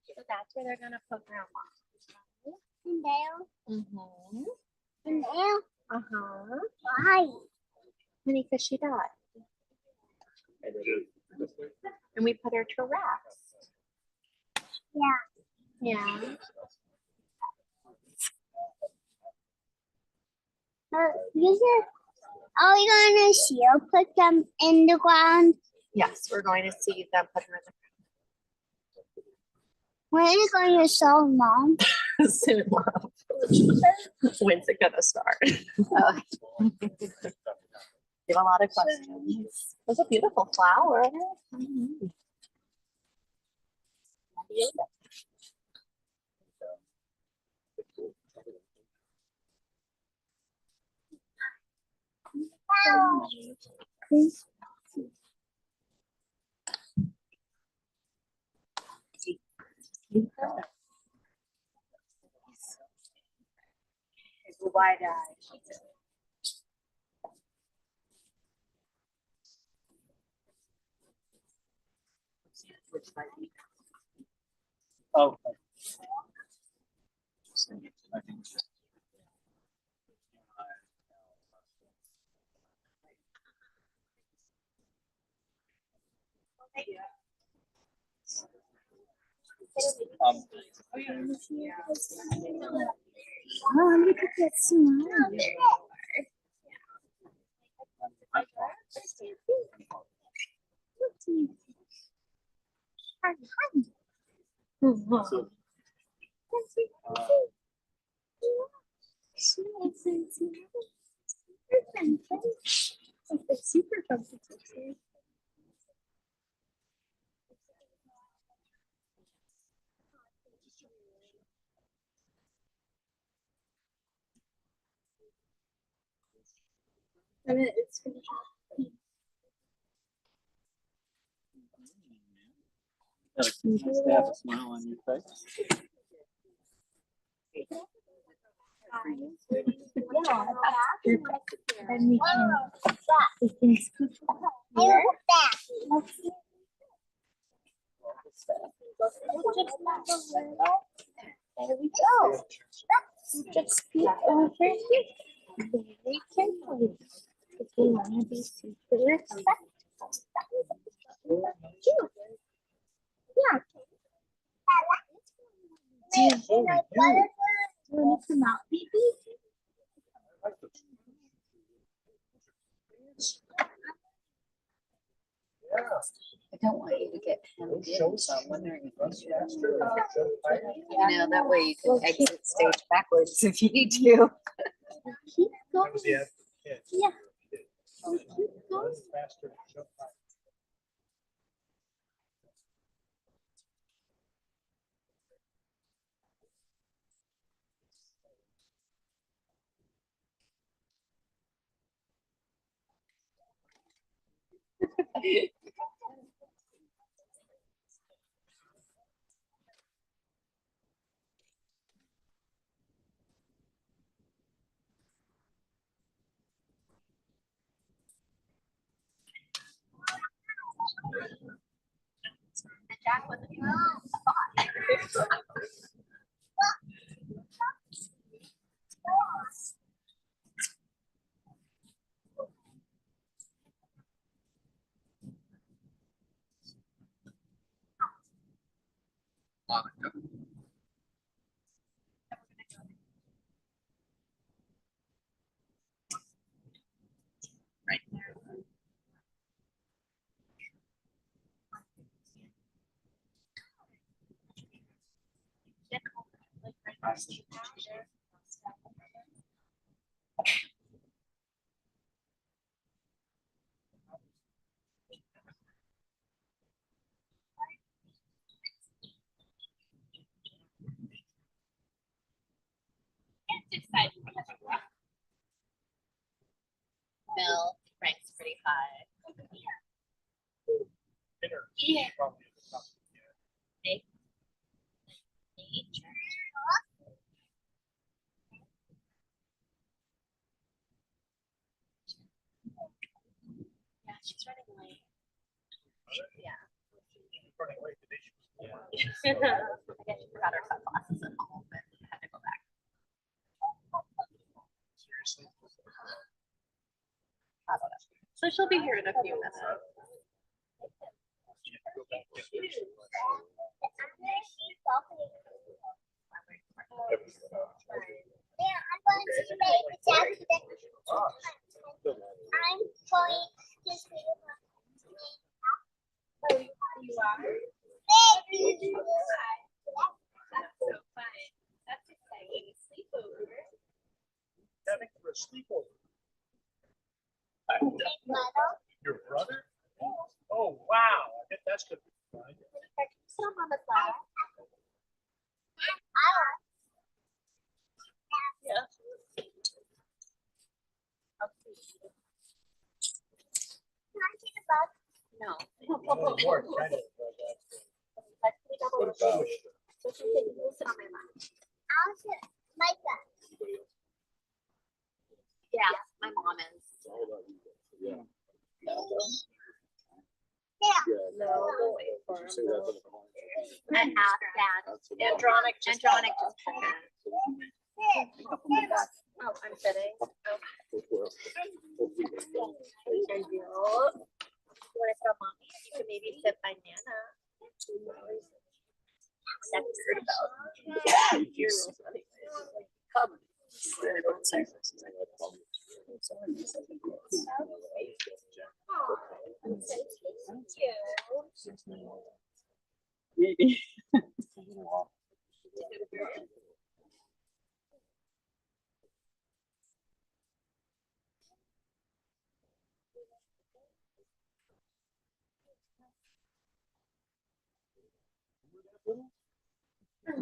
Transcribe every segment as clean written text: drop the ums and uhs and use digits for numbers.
So that's where they're gonna put grandma. And there. Mm-hmm. And there. Uh-huh. Why? Honey, because she died. And we put her to rest. Yeah. Yeah. You said, are we going to see or put them in the ground? Yes, we're going to see them put her in When are you going to show Mom? the soon, love. When's it gonna start? You have a lot of questions. It's a beautiful flower. Mm-hmm. Wide eye. Oh. Oh, look at that smile. Super complicated. And it's gonna Have a smile on your face. Yeah, then we can scoop that here. There we go. Just scoop over here. Very carefully. If we want to be super respectful. Yeah. Do you want to come out, baby? I don't want you to get hemmed in, so I'm wondering if you should. You know, that way you can exit stage backwards if you need to. Keep going. Yeah. Yeah. Keep going. The Jack wasn't even right there. It's Yeah. Yeah, she's running late. Yeah. I guess she forgot her sunglasses at home and had to go back. I don't know. So she'll be here in a few minutes. Yeah, I'm going to stay with Daddy. I'm going to stay with my you are? Baby. That's so fun. That's exciting. Sleepover. Having for a sleepover. Your brother? Oh, wow. I bet that's gonna be fun. Sit on the side. Yeah. Can I take a bug? No. Oh, Lord, kind of, Let's take a what bug. about? So she can sit on my lap. I'll sit like that. Yeah, my mom is. Yeah. No, wait for him. I have that. Andronic just took her. Yeah. Oh, I'm sitting. Oh. Thank you. You want to sit on mommy? You can maybe sit by Nana. That's pretty about. Come. Maybe.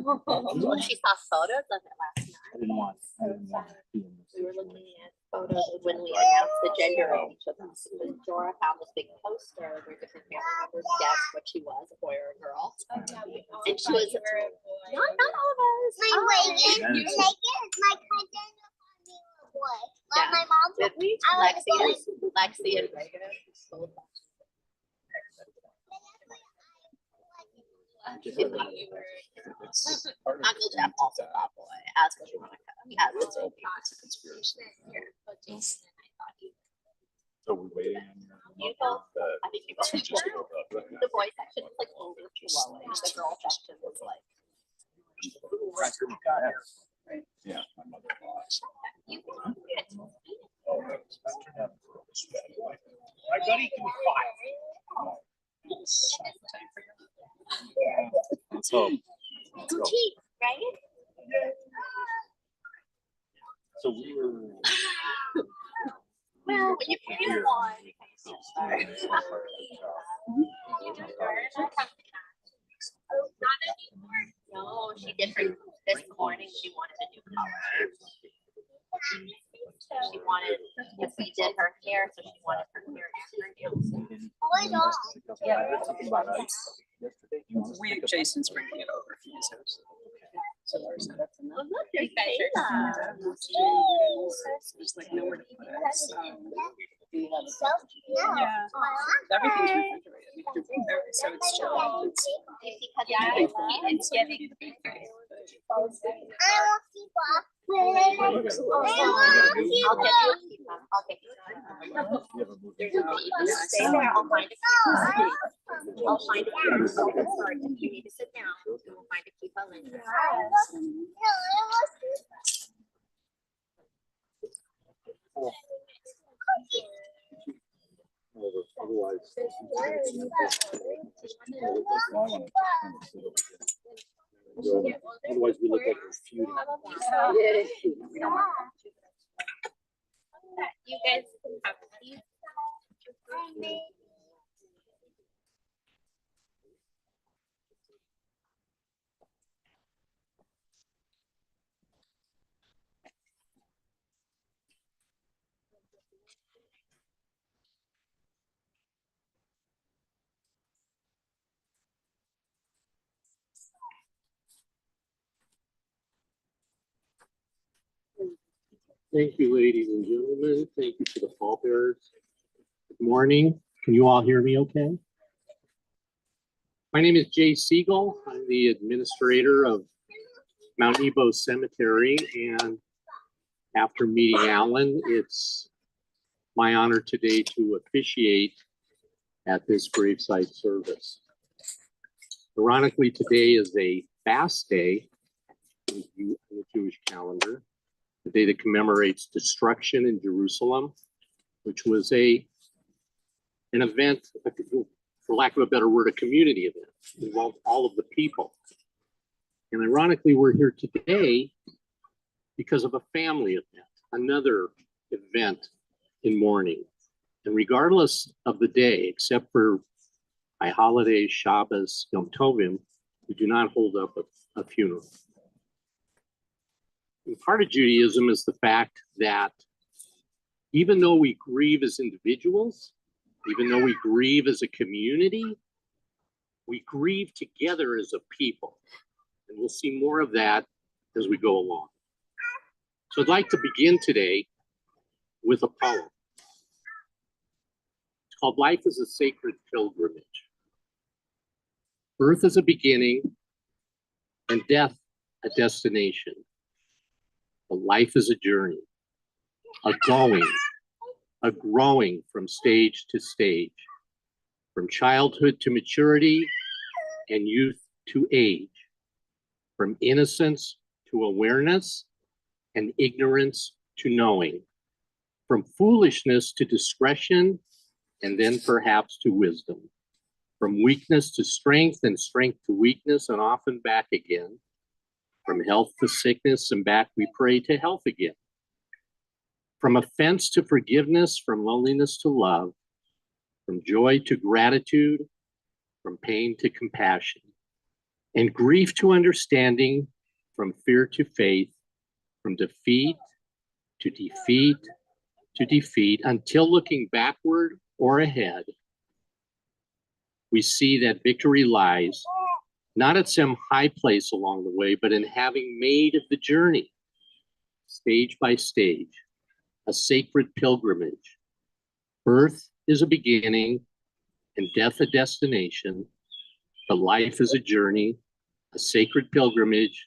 Well, she saw photos of it last night. I didn't want to be in this. We were looking at photos of when we announced the gender of each of us. And Dora found this big poster where different family members guessed what she was, a boy or a girl. And she was not all of us. My Reagan, and I guess my cousin was being a boy. But Yeah. my mom Did we? I was Lexi and Reagan. Uncle Jeff also thought boy, as was Monica. As was So we're waiting on You both, the I think you both. two just woke up right now. The boy section was like overflowing. The girl section was like. Yeah, my mother-in-law. Oh, that turned out for a sweat. My buddy can be five. Let's hope. Boutique, right? So we were. Well, when you pay one. No, she did her this morning. She wanted a new color. She wanted, because we did her hair, so she wanted her hair and her nails. Oh my God. Yeah, I heard something about ice yesterday. Jason's bringing it over from his house. So there's that. Oh, look, there's Kayla. There's like nowhere to put it. So, So, yeah, everything's refrigerated. So it's chilled. It's It's getting. I will keep up. I'll get you a keeper. I'll get you. There's a baby. Stay there. I'll find a keeper. I'll find a keeper. Sorry, if you need to sit down, we'll find a keeper later. Otherwise. Otherwise, we look like we're feuding. You guys can have these. Thank you, ladies and gentlemen. Thank you for the pallbearers. Good morning. Can you all hear me okay? My name is Jay Siegel. I'm the administrator of Mount Nebo Cemetery, and after meeting Alan, it's my honor today to officiate at this gravesite service. Ironically, today is a fast day in the Jewish calendar, the day that commemorates destruction in Jerusalem, which was an event, for lack of a better word, a community event, involved all of the people. And ironically, we're here today because of a family event, another event in mourning. And regardless of the day, except for high holidays, Shabbos, Yom Tovim, we do not hold up a funeral. And part of Judaism is the fact that even though we grieve as individuals, even though we grieve as a community, we grieve together as a people. And we'll see more of that as we go along. So I'd like to begin today with a poem. It's called Life is a Sacred Pilgrimage. Birth is a beginning and death a destination. But life is a journey, a going, a growing from stage to stage, from childhood to maturity and youth to age, from innocence to awareness and ignorance to knowing, from foolishness to discretion and then perhaps to wisdom, from weakness to strength and strength to weakness and often back again, from health to sickness and back we pray to health again, from offense to forgiveness, from loneliness to love, from joy to gratitude, from pain to compassion, and grief to understanding, from fear to faith, from defeat to defeat to defeat, until looking backward or ahead, we see that victory lies not at some high place along the way, but in having made the journey, stage by stage, a sacred pilgrimage. Birth is a beginning and death a destination, but life is a journey, a sacred pilgrimage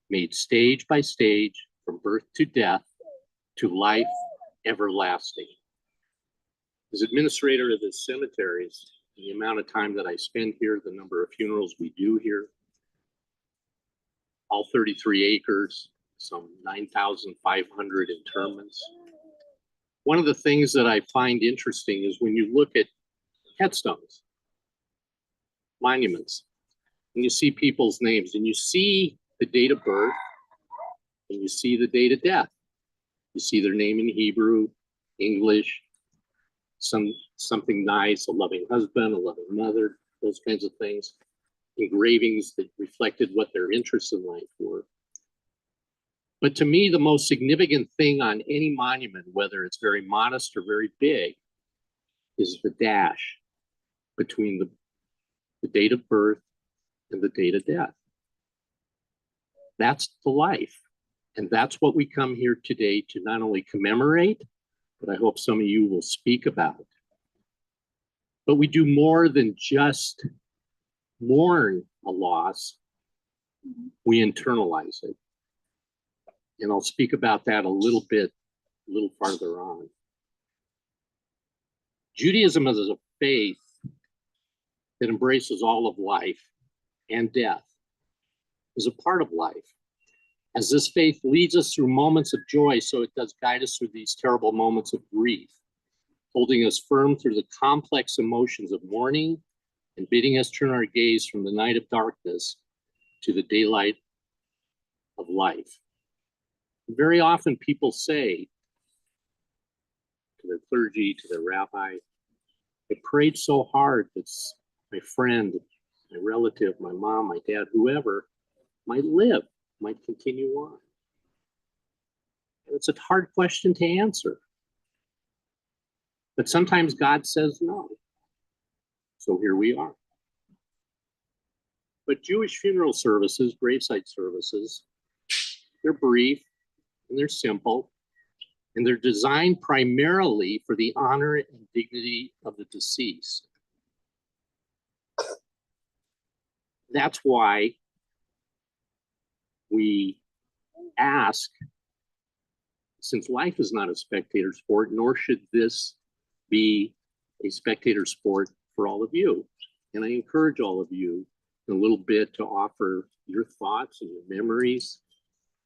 made stage by stage from birth to death to life everlasting. As administrator of the cemeteries, the amount of time that I spend here, the number of funerals we do here, all 33 acres, some 9,500 interments. One of the things that I find interesting is when you look at headstones, monuments, and you see people's names and you see the date of birth and you see the date of death. You see their name in Hebrew, English, something nice, a loving husband, a loving mother, those kinds of things. Engravings that reflected what their interests in life were. But to me, the most significant thing on any monument, whether it's very modest or very big, is the dash between the date of birth and the date of death. That's the life. And that's what we come here today to not only commemorate, but I hope some of you will speak about. But we do more than just mourn a loss, we internalize it. And I'll speak about that a little farther on. Judaism is a faith that embraces all of life and death, is a part of life. As this faith leads us through moments of joy, so it does guide us through these terrible moments of grief, holding us firm through the complex emotions of mourning and bidding us turn our gaze from the night of darkness to the daylight of life. Very often people say to their clergy, to their rabbi, I prayed so hard that my friend, my relative, my mom, my dad, whoever might live, might continue on. And it's a hard question to answer. But sometimes God says no. So here we are. But Jewish funeral services, gravesite services, they're brief and they're simple. and they're designed primarily for the honor and dignity of the deceased. That's why we ask, since life is not a spectator sport, nor should this be a spectator sport for all of you. And I encourage all of you in a little bit to offer your thoughts and your memories,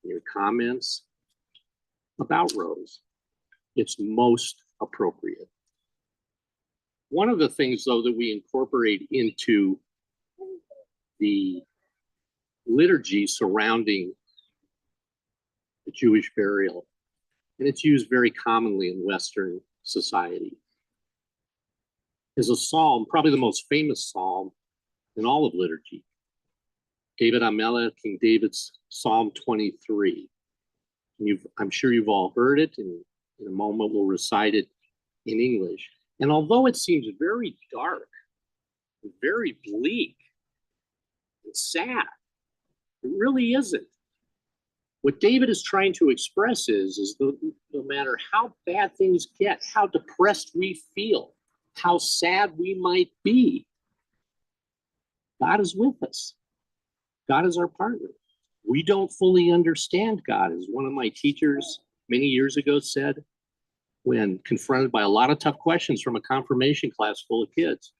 and your comments about Rose. It's most appropriate. One of the things, though, that we incorporate into the liturgy surrounding the Jewish burial, and it's used very commonly in Western society, is a psalm, probably the most famous psalm in all of liturgy. David Amelech, King David's Psalm 23. And I'm sure you've all heard it, and in a moment we'll recite it in English. And although it seems very dark, and very bleak, and sad, it really isn't. What David is trying to express is no matter how bad things get, how depressed we feel, how sad we might be, God is with us. God is our partner. We don't fully understand God, as one of my teachers many years ago said, when confronted by a lot of tough questions from a confirmation class full of kids.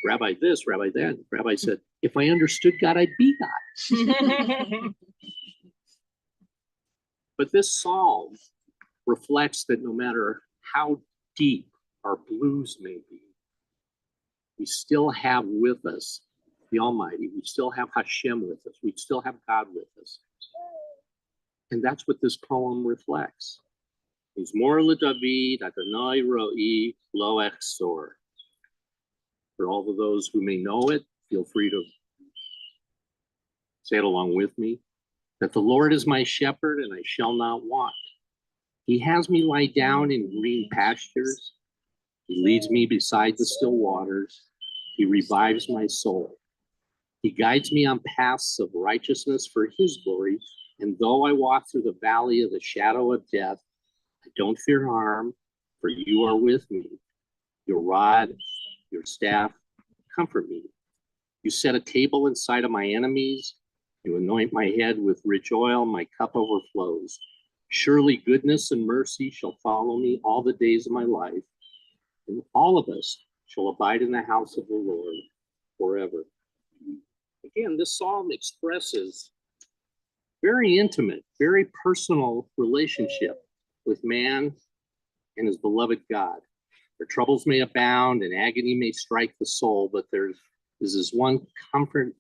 Rabbi this, Rabbi that. Rabbi said, if I understood God, I'd be God. But this psalm reflects that no matter how deep our blues may be, we still have with us the Almighty. We still have Hashem with us. We still have God with us. And that's what this poem reflects. Mizmor LeDavid, Adonai Ro'i Lo Echsor. For all of those who may know it, feel free to say it along with me. That the Lord is my shepherd and I shall not want. He has me lie down in green pastures. He leads me beside the still waters. He revives my soul. He guides me on paths of righteousness for his glory. And though I walk through the valley of the shadow of death, I don't fear harm, for you are with me. Your rod, your staff, comfort me. You set a table in sight of my enemies. You anoint my head with rich oil, my cup overflows. Surely goodness and mercy shall follow me all the days of my life, and all of us shall abide in the house of the Lord forever. Again, this psalm expresses very intimate, very personal relationship with man and his beloved God. Their troubles may abound and agony may strike the soul, but there's this one comforting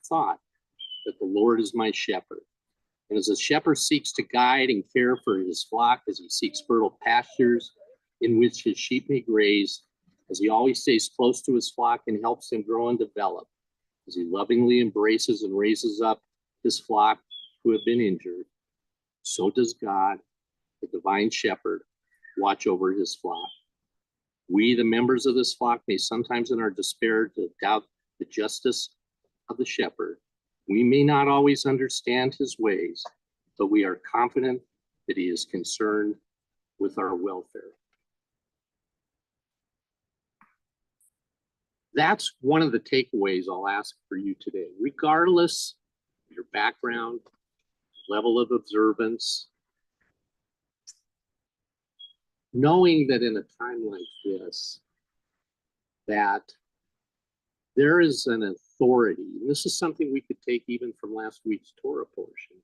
thought that the Lord is my shepherd. And as a shepherd seeks to guide and care for his flock, as he seeks fertile pastures in which his sheep may graze, as he always stays close to his flock and helps them grow and develop, as he lovingly embraces and raises up his flock who have been injured, so does God, the divine shepherd, watch over his flock. We, the members of this flock, may sometimes in our despair to doubt the justice of the shepherd. We may not always understand his ways, but we are confident that he is concerned with our welfare. That's one of the takeaways I'll ask for you today. Regardless of your background, level of observance, knowing that in a time like this, that there is an authority, and this is something we could take even from last week's Torah portion,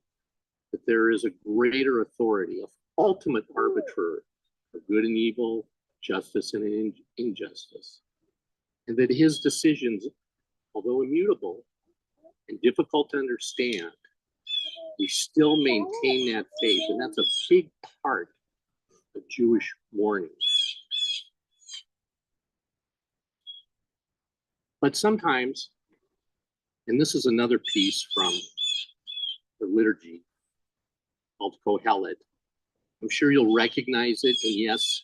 that there is a greater authority, an ultimate arbiter of good and evil, justice and injustice. And that his decisions, although immutable and difficult to understand, we still maintain that faith. And that's a big part of Jewish mourning. But sometimes, and this is another piece from the liturgy called Kohelet, I'm sure you'll recognize it, and yes,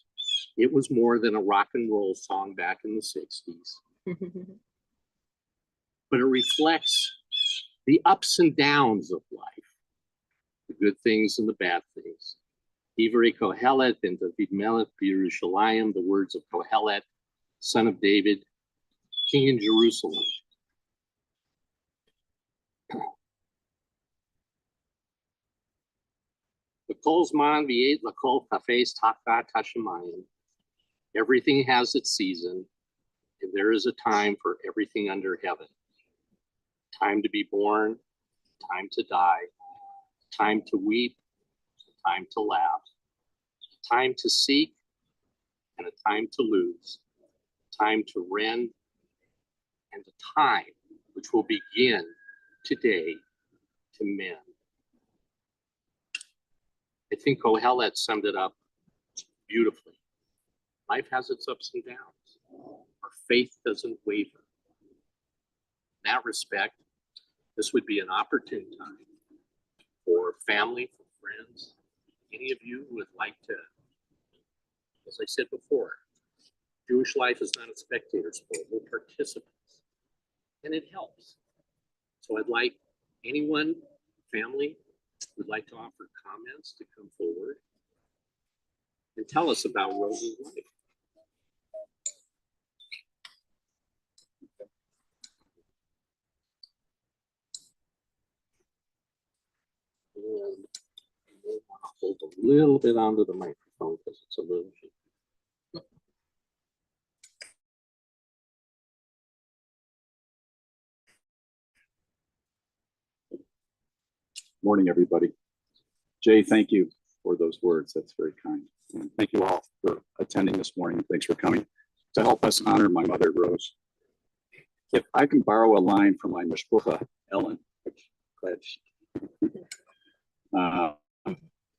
it was more than a rock and roll song back in the 60s. But it reflects the ups and downs of life, the good things and the bad things. Ivrei Kohelet and David Melech Yerushalayim, the words of Kohelet, son of David, king in Jerusalem. L'kol zman v'yet l'kol kafes tachat hashemayim. Everything has its season, and there is a time for everything under heaven. Time to be born, time to die, time to weep, time to laugh, time to seek, and a time to lose, time to rend, and a time which will begin today to mend. I think Kohelet summed it up beautifully. Life has its ups and downs. Our faith doesn't waver. In that respect, this would be an opportune time for family, for friends, any of you who would like to, as I said before, Jewish life is not a spectator sport, we're participants, and it helps. So I'd like anyone, family, who would like to offer comments to come forward and tell us about Rose's life. And I may want to hold a little bit onto the microphone because it's a little. Morning, everybody. Jay, thank you for those words. That's very kind. And thank you all for attending this morning. Thanks for coming to help us honor my mother, Rose. If I can borrow a line from my mishpucha, Ellen,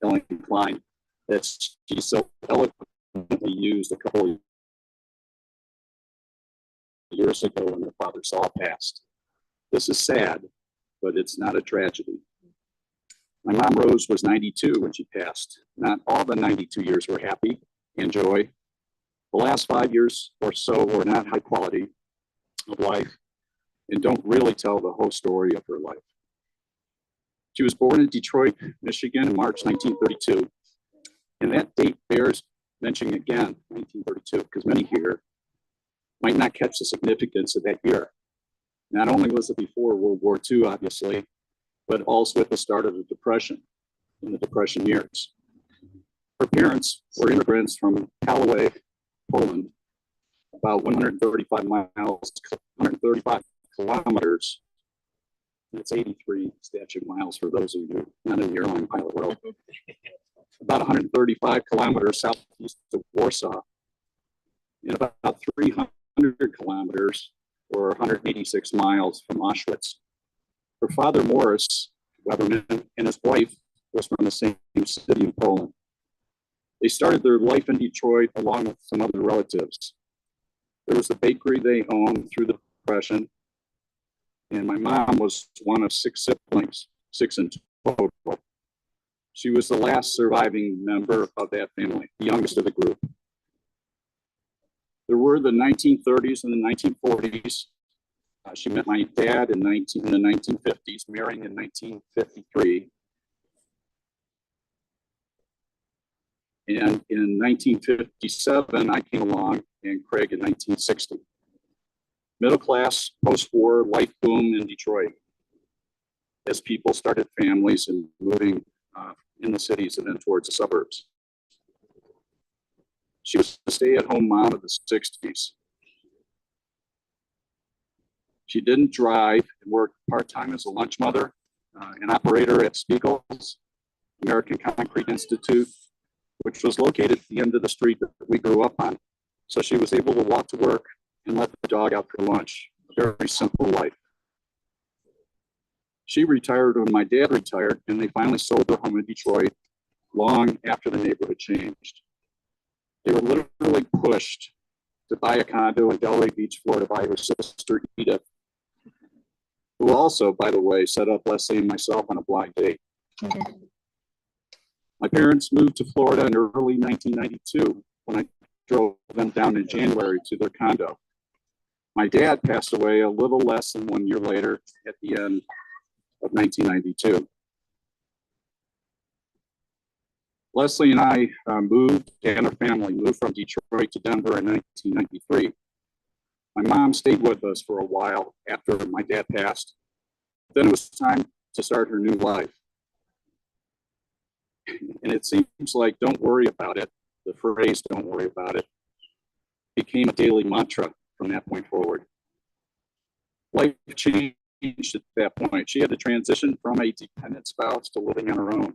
Ellen Klein, that she so eloquently used a couple of years ago when her father Saul passed. This is sad, but it's not a tragedy. My mom, Rose, was 92 when she passed. Not all the 92 years were happy and joy. The last 5 years or so were not high quality of life and don't really tell the whole story of her life. She was born in Detroit, Michigan in March 1932. And that date bears mentioning again, 1932, because many here might not catch the significance of that year. Not only was it before World War II, obviously, but also at the start of the Depression, in the Depression years. Her parents were immigrants from Callaway, Poland, about 135 kilometers. That's 83 statute miles for those of you not in the airline pilot world. About 135 kilometers southeast of Warsaw, and about 300 kilometers or 186 miles from Auschwitz. Her father, Morris Weberman, and his wife was from the same city in Poland. They started their life in Detroit along with some other relatives. There was the bakery they owned through the Depression, and my mom was one of 6 siblings, 6 in total. She was the last surviving member of that family, the youngest of the group. There were the 1930s and the 1940s. She met my dad in the 1950s, marrying in 1953. And in 1957, I came along, and Craig in 1960. Middle class, post-war life boom in Detroit as people started families and moving in the cities and then towards the suburbs. She was a stay-at-home mom of the 60s. She didn't drive and worked part-time as a lunch mother, an operator at Spiegel's American Concrete Institute, which was located at the end of the street that we grew up on. So she was able to walk to work and let the dog out for lunch. A very simple life. She retired when my dad retired, and they finally sold their home in Detroit long after the neighborhood changed. They were literally pushed to buy a condo in Delray Beach, Florida by her sister Edith, who also, by the way, set up Leslie and myself on a blind date. My parents moved to Florida in early 1992 when I drove them down in January to their condo. My dad passed away a little less than 1 year later at the end of 1992. Leslie and I moved, and our family moved from Detroit to Denver in 1993. My mom stayed with us for a while after my dad passed. Then it was time to start her new life. And it seems like don't worry about it, the phrase don't worry about it, became a daily mantra from that point forward. Life changed at that point. She had to transition from a dependent spouse to living on her own.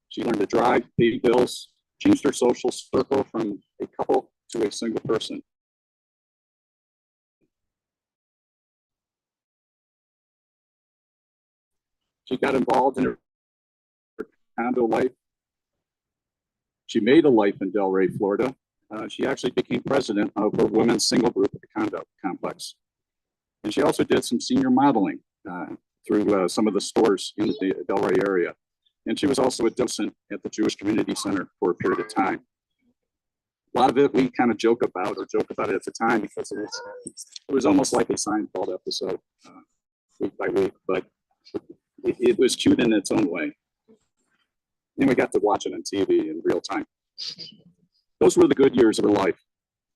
She learned to drive, pay bills, changed her social circle from a couple to a single person. She got involved in her condo life. She made a life in Delray, Florida. She actually became president of a women's single group at the condo complex. And she also did some senior modeling through some of the stores in the Delray area. And she was also a docent at the Jewish Community Center for a period of time. A lot of it we kind of joke about it at the time because it was almost like a Seinfeld episode week by week, but it was cute in its own way. And we got to watch it on TV in real time. Those were the good years of her life.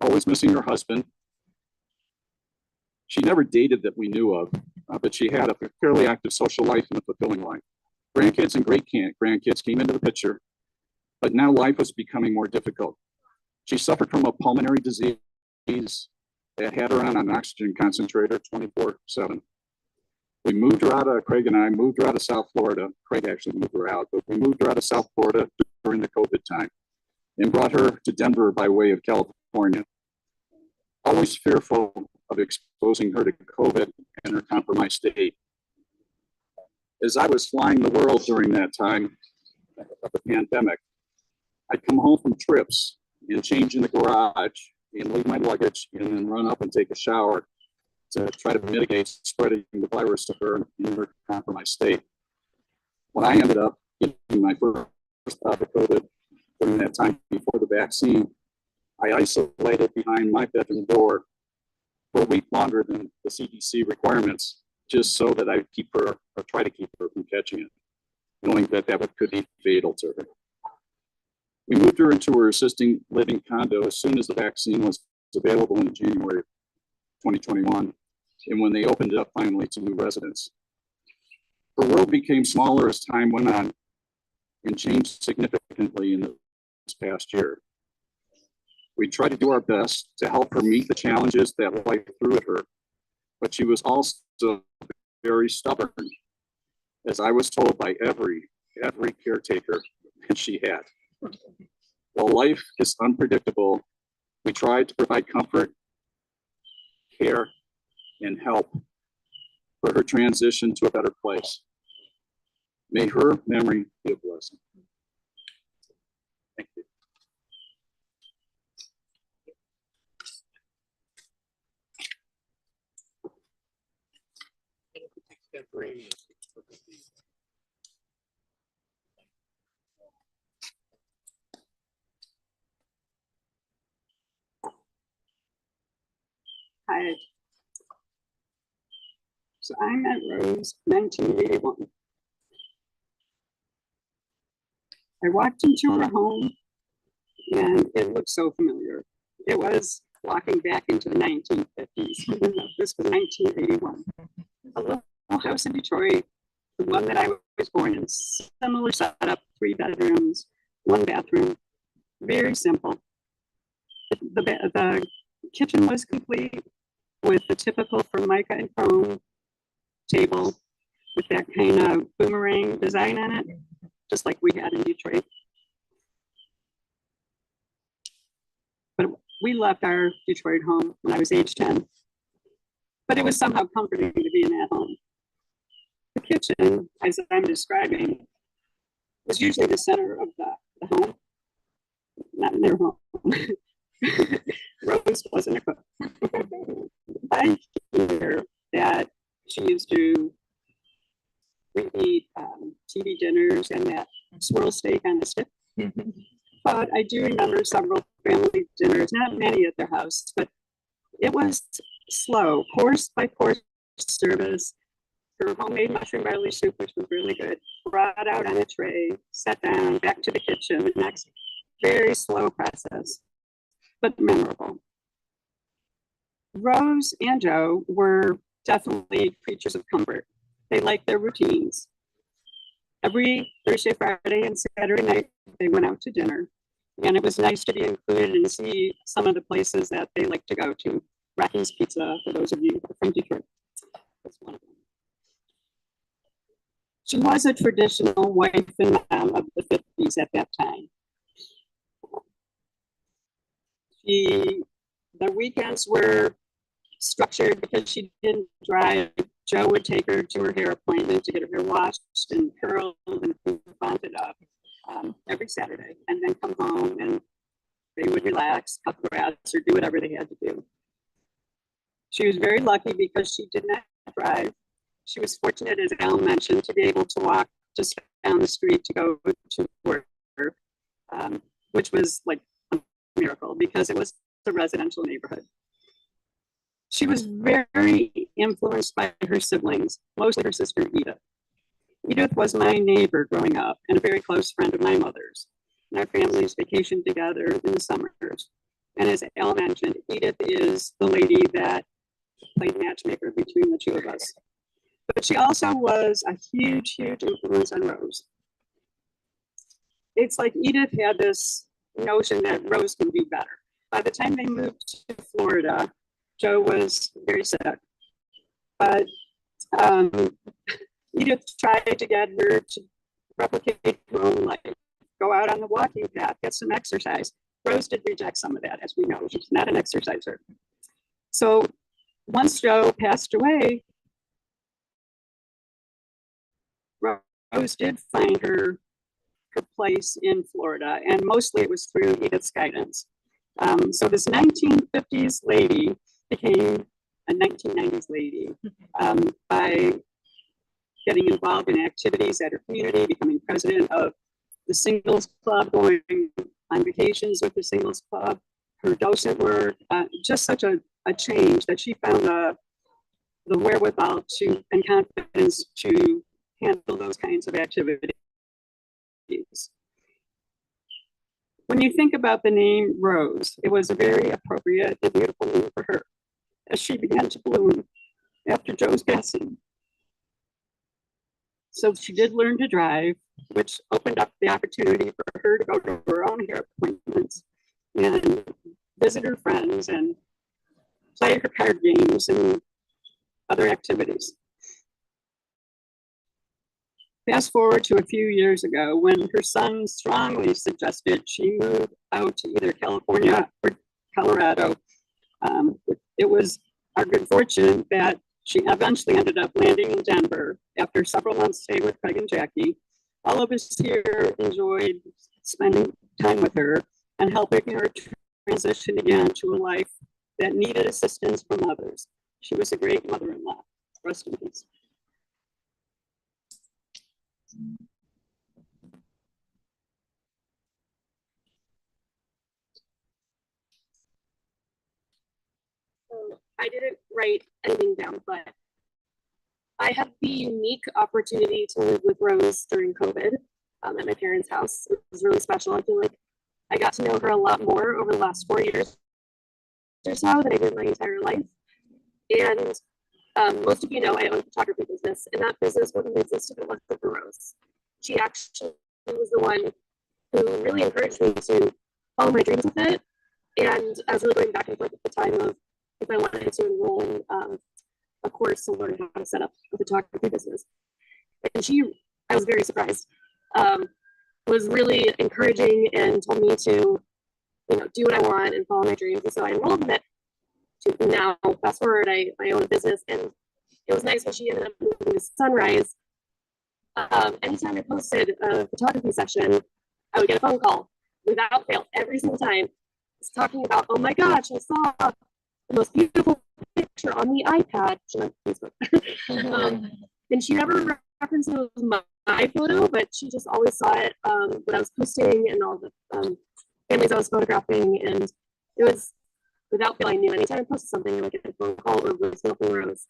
Always missing her husband. She never dated that we knew of, but she had a fairly active social life and a fulfilling life. Grandkids and great-grandkids came into the picture, but now life was becoming more difficult. She suffered from a pulmonary disease that had her on an oxygen concentrator 24/7. We moved her out of, Craig and I moved her out of South Florida. Craig actually moved her out, but we moved her out of South Florida during the COVID time and brought her to Denver by way of California. Always fearful of exposing her to COVID and her compromised state. As I was flying the world during that time of the pandemic, I'd come home from trips and change in the garage and leave my luggage and then run up and take a shower to try to mitigate spreading the virus to her in her compromised state. When I ended up getting my first bout of COVID during that time before the vaccine, I isolated behind my bedroom door for a week longer than the CDC requirements, just so that I'd keep her, or try to keep her from catching it, knowing that could be fatal to her. We moved her into her assisted living condo as soon as the vaccine was available in January 2021, and when they opened it up finally to new residents. Her world became smaller as time went on and changed significantly in this past year. We tried to do our best to help her meet the challenges that life threw at her, but she was also very stubborn, as I was told by every caretaker that she had. While life is unpredictable, we tried to provide comfort, care, and help for her transition to a better place. May her memory be a blessing. Thank you. Hi. So I met Rose 1981. I walked into her home and it looked so familiar. It was walking back into the 1950s. This was 1981. A little house in Detroit, the one that I was born in, similar setup, 3 bedrooms, 1 bathroom, very simple. The kitchen was complete with the typical Formica and chrome table with that kind of boomerang design on it, just like we had in Detroit. But we left our Detroit home when I was age 10. But it was somehow comforting to be in that home. The kitchen, as I'm describing, was usually the center of the home, not in their home. Rose wasn't a cook. I hear that she used to reheat TV dinners and that swirl steak on the stick. But I do remember several family dinners, not many at their house, but it was slow, course by course service. her homemade mushroom barley soup, which was really good, brought out on a tray, sat down, back to the kitchen. Next, very slow process, but memorable. Rose and Joe were definitely creatures of comfort. They liked their routines. Every Thursday, Friday, and Saturday night, they went out to dinner. And it was nice to be included and see some of the places that they like to go to. Rocky's Pizza, for those of you from Detroit. That's one of them. She was a traditional wife and mom of the 50s at that time. The weekends were structured because she didn't drive. Joe would take her to her hair appointment to get her hair washed and curled and bonded up every Saturday, and then come home and they would relax, cut grass, or do whatever they had to do. She was very lucky because she did not drive. She was fortunate, as Al mentioned, to be able to walk just down the street to go to work, which was like a miracle because it was a residential neighborhood. She was very influenced by her siblings, mostly her sister Edith. Edith was my neighbor growing up and a very close friend of my mother's. And our families vacationed together in the summers. And as Al mentioned, Edith is the lady that played matchmaker between the two of us. But she also was a huge, huge influence on Rose. It's like Edith had this notion that Rose can do better. By the time they moved to Florida, Joe was very sick. But Edith tried to get her to replicate her own life, go out on the walking path, get some exercise. Rose did reject some of that, as we know. She's not an exerciser. So once Joe passed away, Rose did find her place in Florida, and mostly it was through Edith's guidance. So this 1950s lady became a 1990s lady by getting involved in activities at her community, becoming president of the singles club, going on vacations with the singles club, her docent work, just such a change that she found the wherewithal to and confidence to handle those kinds of activities. When you think about the name Rose, it was a very appropriate and beautiful name for her as she began to bloom after Joe's passing. So she did learn to drive, which opened up the opportunity for her to go to her own hair appointments and visit her friends and play her card games and other activities. Fast forward to a few years ago when her son strongly suggested she move out to either California or Colorado. It was our good fortune that she eventually ended up landing in Denver after several months stay with Craig and Jackie. All of us here enjoyed spending time with her and helping her transition again to a life that needed assistance from others. She was a great mother-in-law. Rest in peace. So I didn't write anything down, but I had the unique opportunity to live with Rose during COVID at my parents' house. It was really special. I feel like I got to know her a lot more over the last 4 years or so than I did my entire life. And most of you know I own a photography business, and that business wouldn't exist if it wasn't for Rose. She actually was the one who really encouraged me to follow my dreams with it. And I was really going back and forth at the time of if I wanted to enroll in a course to learn how to set up a photography business. And I was very surprised, was really encouraging and told me to, do what I want and follow my dreams. And so I enrolled in it. Now, fast forward, I own a business, and it was nice when she ended up moving to Sunrise. Anytime I posted a photography session, I would get a phone call without fail every single time. It's talking about, oh my gosh, I saw the most beautiful picture on the iPad. She went Facebook. And she never referenced it was my photo, but she just always saw it when I was posting and all the families I was photographing. And it was without fail, I knew anytime I posted something, I would get a phone call or voicemail from Rose.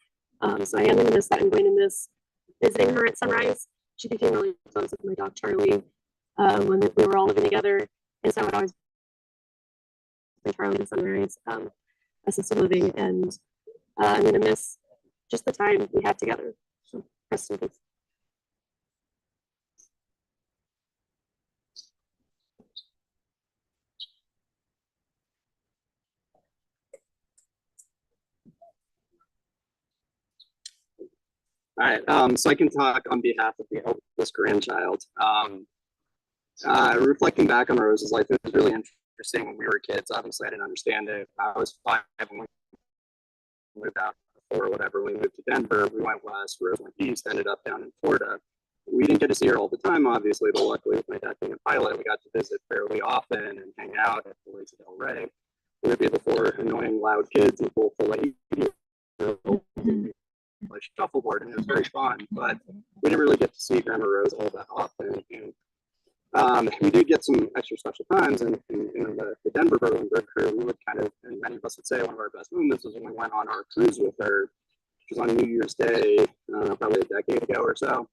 So I am in this, I'm going in this visiting her at Sunrise. She became really close with my dog Charlie when we were all living together, and so I would always bring Charlie to Sunrise assisted living, and I'm gonna miss just the time we had together. So rest in peace. All right, so I can talk on behalf of the eldest grandchild. Reflecting back on Rose's life, it was really interesting when we were kids. Obviously, I didn't understand it. I was 5 when we moved out, or whatever. We moved to Denver, we went west, Rose went east, ended up down in Florida. We didn't get to see her all the time, obviously, but luckily with my dad being a pilot, we got to visit fairly often and hang out at the Lakes of Del Rey. We would be the 4 annoying, loud kids in full lady. Like shuffleboard, and it was very fun, but we didn't really get to see Grandma Rose all that often. And we did get some extra special times, and the Denver Berlinberg crew, we would kind of, and many of us would say one of our best moments was when we went on our cruise with her, which was on New Year's Day, probably a decade ago or so.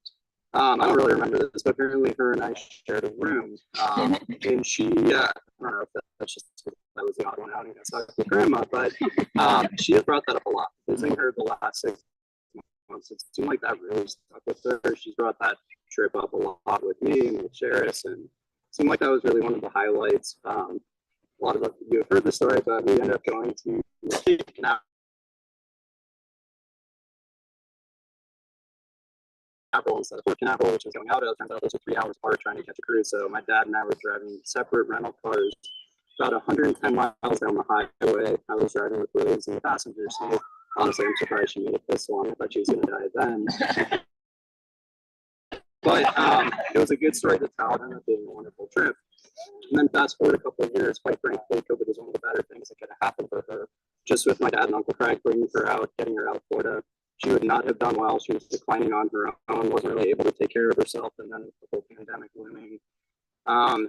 I don't really remember this, but apparently her and I shared a room, and she, I don't know if that's just, that was the odd one out and got stuck with Grandma, but she had brought that up a lot, visiting her the last 6 months. It seemed like that really stuck with her. She's brought that trip up a lot with me and with Sheris, and it seemed like that was really one of the highlights. A lot of you have heard the story, but we ended up going to Canaveral instead of Port Canaveral, which was going out. It turns out those are 3 hours apart trying to catch a cruise. So my dad and I were driving separate rental cars about 110 miles down the highway. I was driving with Rose in the passenger seat. Honestly, I'm surprised she made it this long. I thought she was going to die then. But it was a good story to tell. It ended up being a wonderful trip. And then fast forward a couple of years, quite frankly, COVID was one of the better things that could have happened for her. Just with my dad and Uncle Craig bringing her out, getting her out of Florida, she would not have done well. She was declining on her own, wasn't really able to take care of herself. And then with the whole pandemic looming,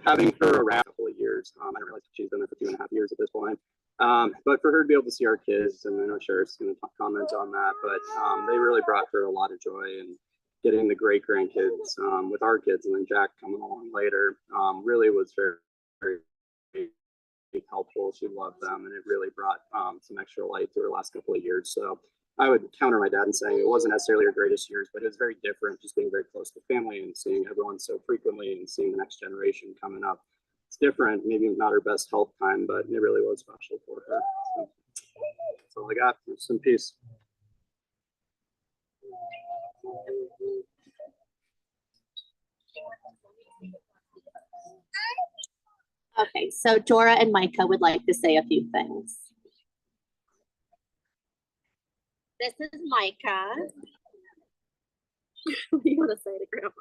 having her around a couple of years, I didn't realize she's been there for 2.5 years at this point. But for her to be able to see our kids, and I know Sheris going to comment on that, but they really brought her a lot of joy, and getting the great grandkids with our kids, and then Jack coming along later, really was very, very helpful. She loved them, and it really brought some extra light to her last couple of years. So I would counter my dad in saying it wasn't necessarily her greatest years, but it was very different, just being very close to family and seeing everyone so frequently and seeing the next generation coming up. It's different, maybe not her best health time, but it really was special for her. So that's all I got. Rest in peace. Okay, so Dora and Micah would like to say a few things. This is Micah. What do you want to say to Grandma?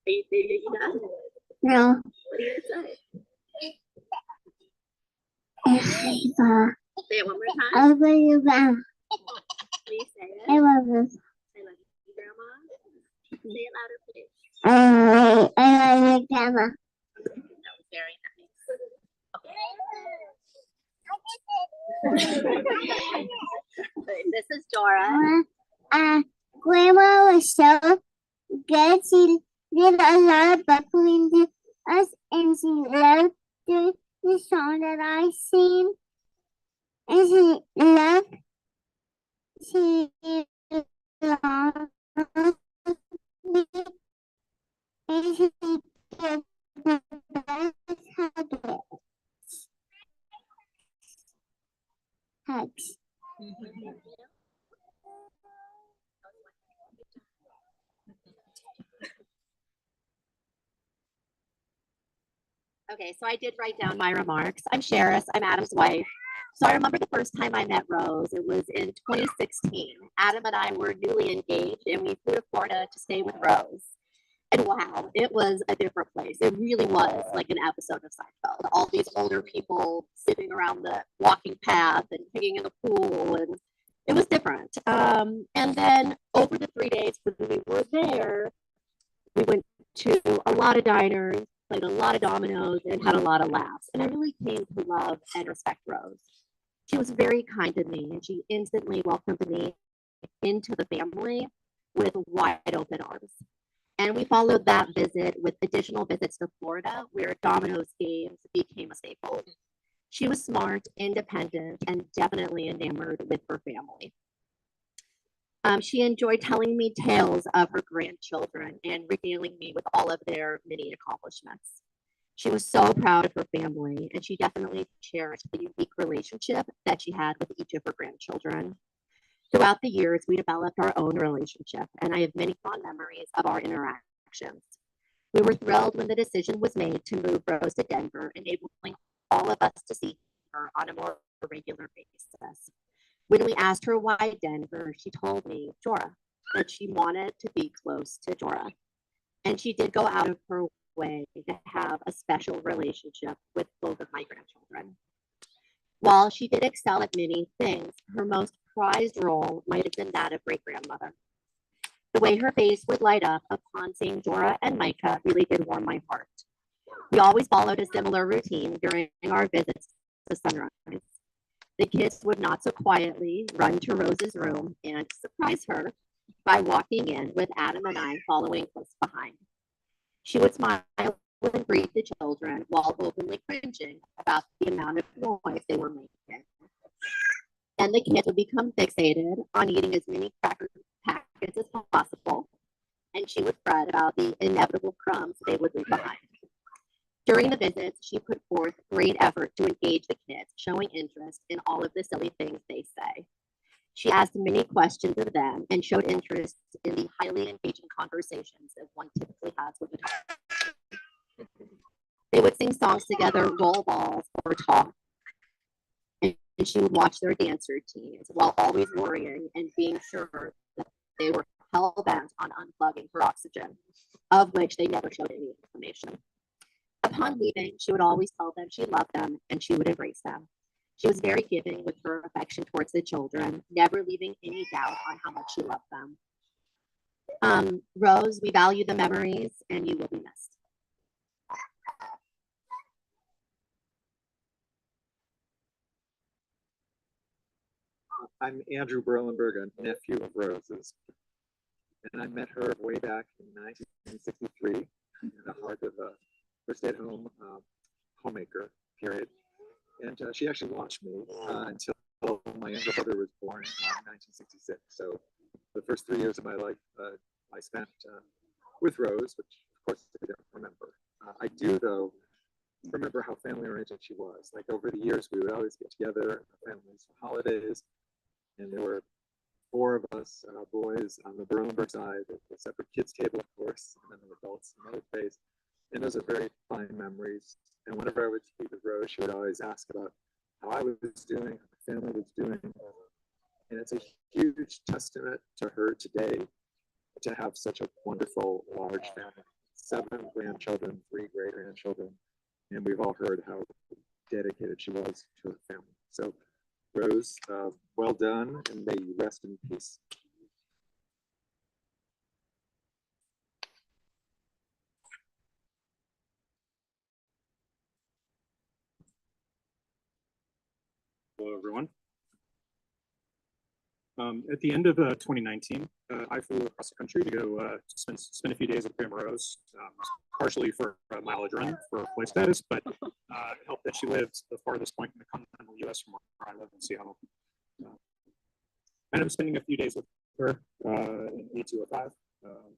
Are you done? No. What are you gonna say? Eva. Say it one more time. Eva. Will you say it? I love this. I love you, Grandma. Say it louder, please. I love you, Grandma. Okay, that was very nice. Okay. This is Dora. Grandma was so good. She did a lot of buckling to us, and she loved the song that I sing. And she loved me. And she gave the best hugs. Okay, so I did write down my remarks. I'm Sheris. I'm Adam's wife. So I remember the first time I met Rose. It was in 2016. Adam and I were newly engaged, and we flew to Florida to stay with Rose. And wow, it was a different place. It really was like an episode of Seinfeld. All these older people sitting around the walking path and picking in the pool, and it was different. And then over the 3 days when we were there, we went to a lot of diners, played a lot of dominoes, and had a lot of laughs. And I really came to love and respect Rose. She was very kind to me, and she instantly welcomed me into the family with wide open arms. And we followed that visit with additional visits to Florida, where dominoes games became a staple. She was smart, independent, and definitely enamored with her family. She enjoyed telling me tales of her grandchildren and regaling me with all of their many accomplishments. She was so proud of her family, and she definitely cherished the unique relationship that she had with each of her grandchildren. Throughout the years, we developed our own relationship, and I have many fond memories of our interactions. We were thrilled when the decision was made to move Rose to Denver, enabling all of us to see her on a more regular basis. When we asked her why Denver, she told me, Jorah, that she wanted to be close to Jorah. And she did go out of her way to have a special relationship with both of my grandchildren. While she did excel at many things, her most prized role might have been that of great grandmother. The way her face would light up upon seeing Jorah and Micah really did warm my heart. We always followed a similar routine during our visits to Sunrise. The kids would not so quietly run to Rose's room and surprise her by walking in with Adam and I following close behind. She would smile and greet the children while openly cringing about the amount of noise they were making. And the kids would become fixated on eating as many cracker packets as possible, and she would fret about the inevitable crumbs they would leave behind. During the visits, she put forth great effort to engage the kids, showing interest in all of the silly things they say. She asked many questions of them and showed interest in the highly engaging conversations that one typically has with adults. They would sing songs together, roll balls, or talk. And she would watch their dance routines while always worrying and being sure that they were hell-bent on unplugging her oxygen, of which they never showed any information. Upon leaving, she would always tell them she loved them and she would embrace them. She was very giving with her affection towards the children, never leaving any doubt on how much she loved them. Rose, we value the memories and you will be missed. I'm Andrew Berlinberg, a nephew of Rose's, and I met her way back in 1963 in the heart of a stay-at-home homemaker period. And she actually watched me until my younger brother was born in 1966. So the first 3 years of my life I spent with Rose, which of course I don't remember. I do, though, remember how family-oriented she was. Like over the years, we would always get together, families for holidays, and there were 4 of us boys on the Berlinberg side, a separate kids table, of course, and then the adults in another place. And those are very fine memories. And whenever I would speak with Rose, she would always ask about how I was doing, how my family was doing. And it's a huge testament to her today to have such a wonderful, large family. 7 grandchildren, 3 great-grandchildren. And we've all heard how dedicated she was to her family. So, Rose, well done, and may you rest in peace. Hello, everyone. At the end of 2019, I flew across the country to go spend a few days with Grandma Rose, partially for a mileage run for flight status, but it helped that she lived the farthest point in the continental U.S. from where I live in Seattle. I ended up spending a few days with her in E205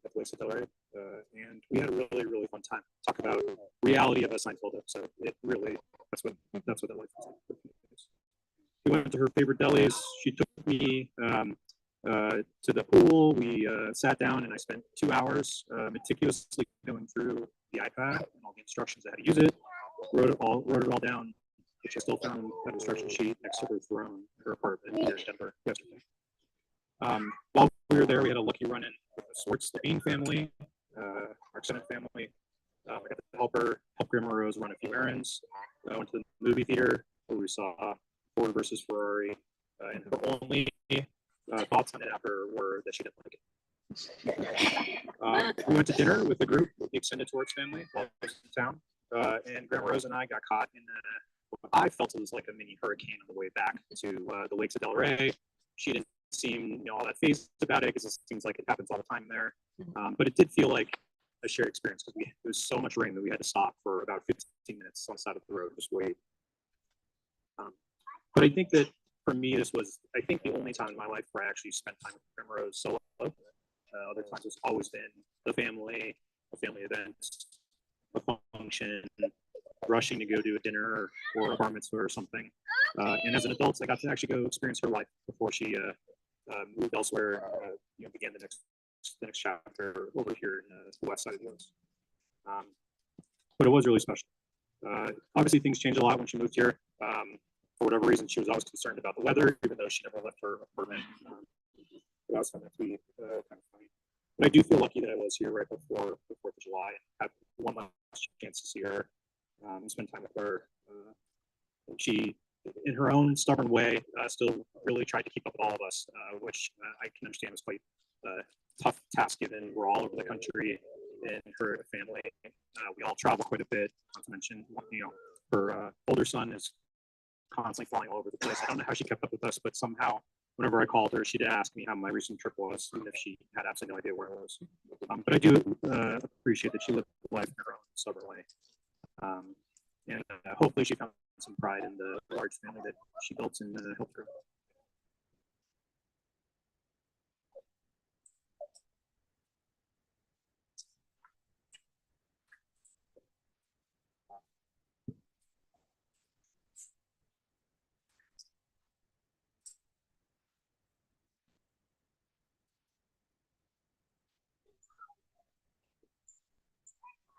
at Lake Delray, and we had a really, really fun time. Talk about reality of a Seinfeld episode. It really, that's what that life was like. We went to her favorite delis. She took me to the pool. We sat down and I spent 2 hours meticulously going through the iPad and all the instructions on how to use it. Wrote it all down, which I still found that instruction sheet next to her throne, her apartment here in Denver yesterday. While we were there, we had a lucky run-in with the Swartz Levine family, our extended family. I got to help Grandma Rose run a few errands. I went to the movie theater where we saw Ford versus Ferrari, and her only thoughts on it after were that she didn't like We went to dinner with a group with the extended Torres family while I was in town. And Grandma Rose and I got caught in what I felt it was like a mini hurricane on the way back to the lakes of Delray. She didn't seem all that phased about it because it seems like it happens all the time there. But it did feel like a shared experience because there was so much rain that we had to stop for about 15 minutes on the side of the road, just wait. But I think that for me, this was, I think, the only time in my life where I actually spent time with Grandma Rose solo. Other times it's always been the family, a family event, a function, rushing to go do a dinner or a bar mitzvah or something. And as an adult, I got to actually go experience her life before she moved elsewhere, began the next chapter over here in the west side of the U.S. But it was really special. Obviously, things changed a lot when she moved here. For whatever reason, she was always concerned about the weather, even though she never left her apartment. But I was found that to be kind of funny. But I do feel lucky that I was here right before the 4th of July and had one last chance to see her and spend time with her. She, in her own stubborn way, still really tried to keep up with all of us, which I can understand was quite a tough task given we're all over the country and her family. We all travel quite a bit, not to mention, her older son is constantly flying all over the place. I don't know how she kept up with us, but somehow whenever I called her, she'd ask me how my recent trip was, even if she had absolutely no idea where it was. But I do appreciate that she lived life in her own stubborn way. And hopefully she found some pride in the large family that she built and helped her.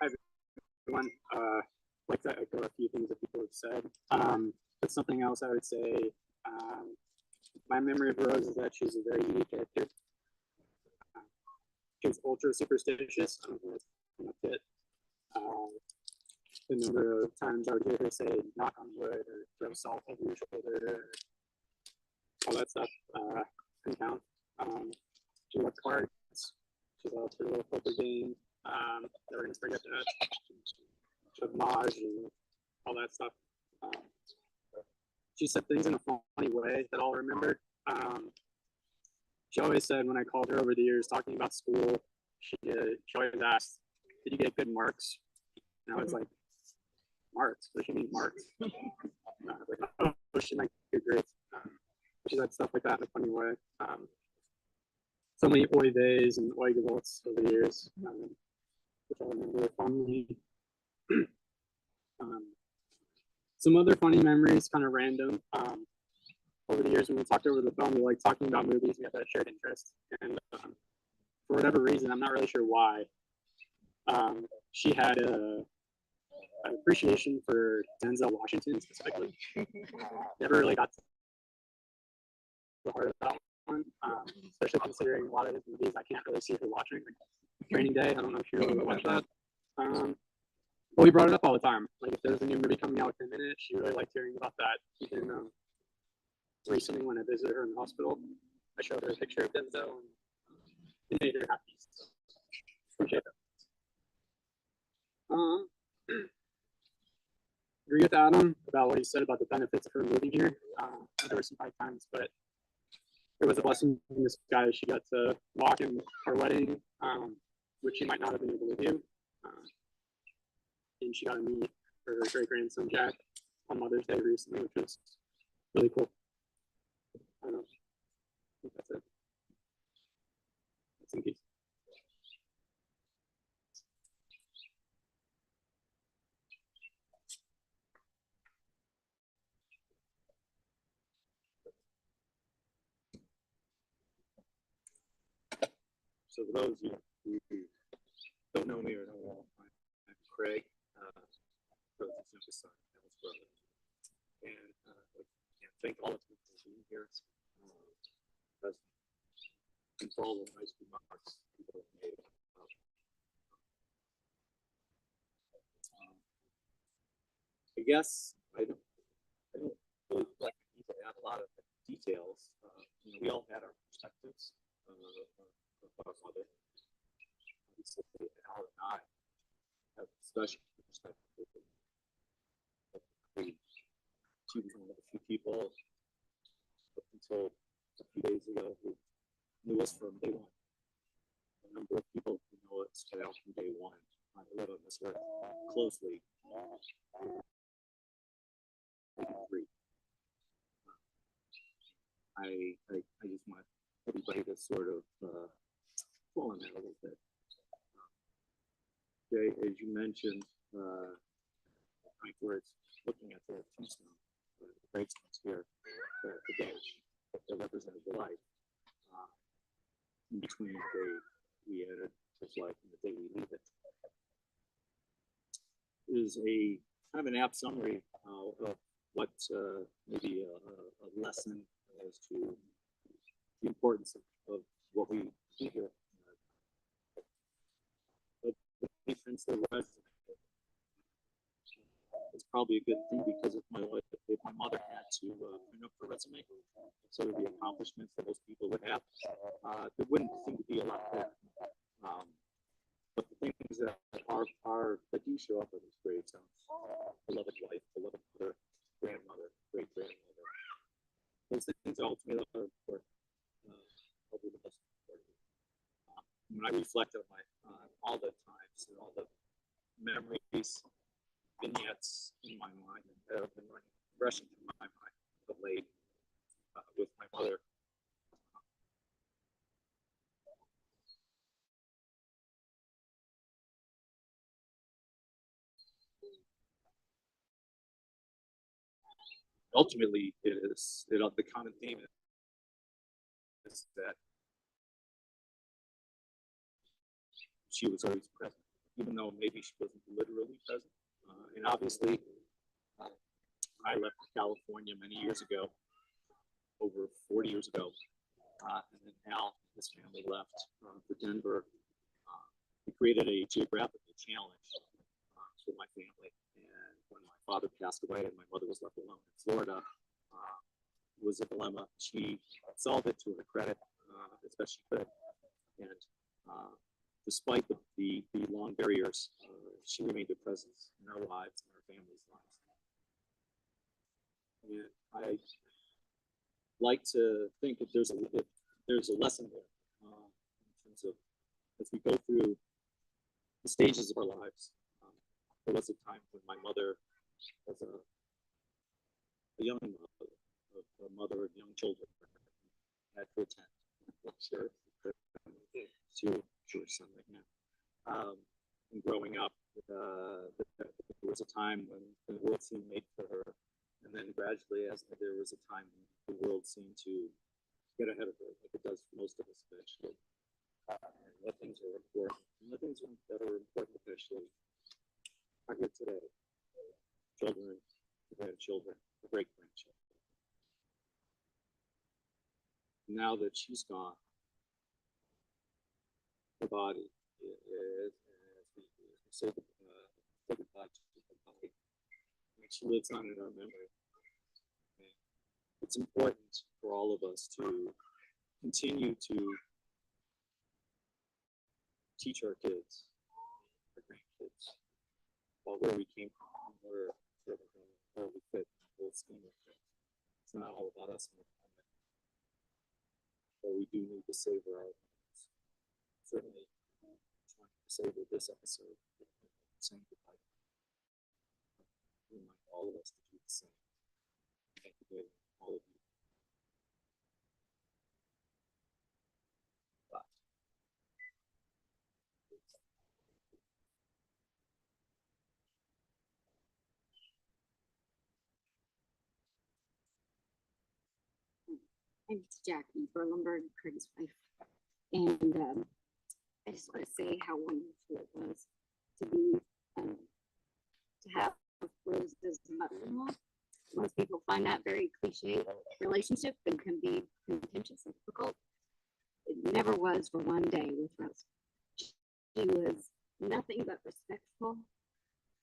Hi, everyone. I'd like to echo a few things that people have said. But something else I would say, my memory of Rose is that she's a very unique character. She's ultra superstitious. I don't know if that's it. The number of times I would hear her say, knock on wood, or throw salt over your shoulder, or all that stuff can count. She loved cards. She loved her little poker game. Never gonna forget that. Maj and all that stuff. She said things in a funny way that I'll remember. She always said when I called her over the years talking about school, she always asked, "Did you get good marks?" And I was like, "Marks? What do you mean marks?" I was like, "Oh, she might good grades." She said stuff like that in a funny way. So many oy veys and oy gewolts over the years, which I remember fondly. Some other funny memories, kind of random. Over the years, when we talked over the phone, we like talking about movies. We had that shared interest, and for whatever reason, I'm not really sure why. She had an appreciation for Denzel Washington specifically. Never really got to the heart of that one, especially considering a lot of his movies I can't really see her watching. Like Training Day, I don't know if you really watch that. But we brought it up all the time. Like if there's a new movie coming out within a minute, she really liked hearing about that. Even recently, when I visited her in the hospital, I showed her a picture of Denzel, and it made her happy. So, appreciate that. Agree with Adam about what he said about the benefits of her moving here. There were some hard times, but it was a blessing in disguise. She got to walk in our wedding, which she might not have been able to do. And she got to meet her great grandson Jack on Mother's Day recently, which was really cool. I don't know. I think that's it. That's in peace. So for those of you who don't know me or don't know, I'm Craig, Rose's youngest son, Al's brother. And thank all of you for being here. Because for all the nice remarks people have made about I guess I don't really like to add a lot of details. We all had our perspectives of our mother. obviously Al and I have special respect for her. She was one of the few people up until a few days ago who knew us from day one. A number of people who know us from day one. I live on this earth closely. I just want everybody to sort of fall on that a little bit. Jay, as you mentioned, where it's looking at the tombstone, the gravestones here, the day that represented the life in between the day we entered this life and the day we leave it. Is a kind of an apt summary of what maybe a lesson as to the importance of what we do here. But the defense of the it's probably a good thing because if my mother had to print up her resume, so the accomplishments that most people would have, there wouldn't seem to be a lot there. But the things that do show up on these gravestones, beloved wife, beloved mother, grandmother, great grandmother, those things ultimately are important. Probably the most important. When I reflect on all the times and all the memories, vignettes in my mind that have been rushing through my mind of late with my mother. Ultimately, the common theme is that she was always present, even though maybe she wasn't literally present. And obviously, I left California many years ago, over 40 years ago, and then Al and his family left for Denver. We created a geographical challenge for my family, and when my father passed away and my mother was left alone in Florida, it was a dilemma. She solved it to her credit as best she could, and despite the long barriers, she remained a presence in our lives and our families' lives. And I like to think that there's a lesson there in terms of as we go through the stages of our lives. There was a time when my mother was a young mother, a mother of young children, had to attend. Sure, sure, son right now. And growing up, there was a time when the world seemed made for her, and then gradually, as there was a time when the world seemed to get ahead of her, like it does for most of us eventually. And what things are important, and the things that are important eventually are here today. Children, grandchildren, great grandchildren. Now that she's gone, the body is say goodbye to the body. And she lives on in our memory. And it's important for all of us to continue to teach our kids, our grandkids, about where we came from, where we fit in the whole scheme of things. It's not all about us in the moment, but we do need to savor our lives. Certainly, trying to savor this episode, saying goodbye. We remind all of us to do the same. Thank you, David, all of you. Bye. I'm Jackie Berlinberg, Craig's wife, and I just want to say how wonderful it was to be to have Rose as a mother-in-law. Most people find that very cliche relationship and can be contentious and difficult. It never was for one day with Rose. She was nothing but respectful,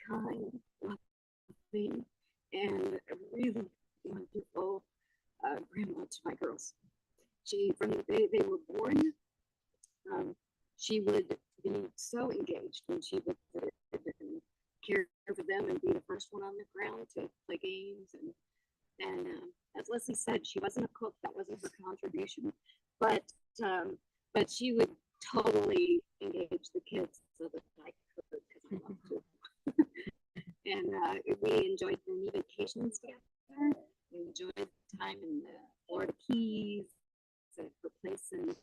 kind, loving, and a really wonderful grandma to my girls. She, from the day they were born, she would be so engaged when she would care for them and be the first one on the ground to play games. And as Leslie said, she wasn't a cook. That wasn't her contribution. But she would totally engage the kids so that I could, because I love to. And we enjoyed many vacations together. We enjoyed time in the Florida Keys, at her place in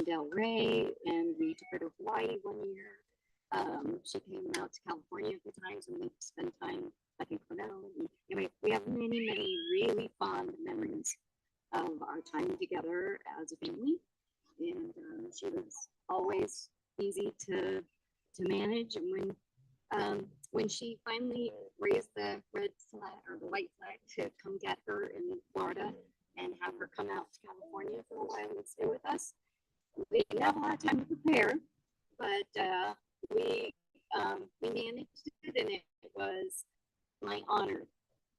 Del Rey, and we took her to Hawaii one year. She came out to California a few times, and we spent time back in Cornell. And we have many, many really fond memories of our time together as a family. And she was always easy to manage. And when she finally raised the red flag or the white flag to come get her in Florida and have her come out to California for a while and stay with us, we didn't have a lot of time to prepare, but we managed it, and it was my honor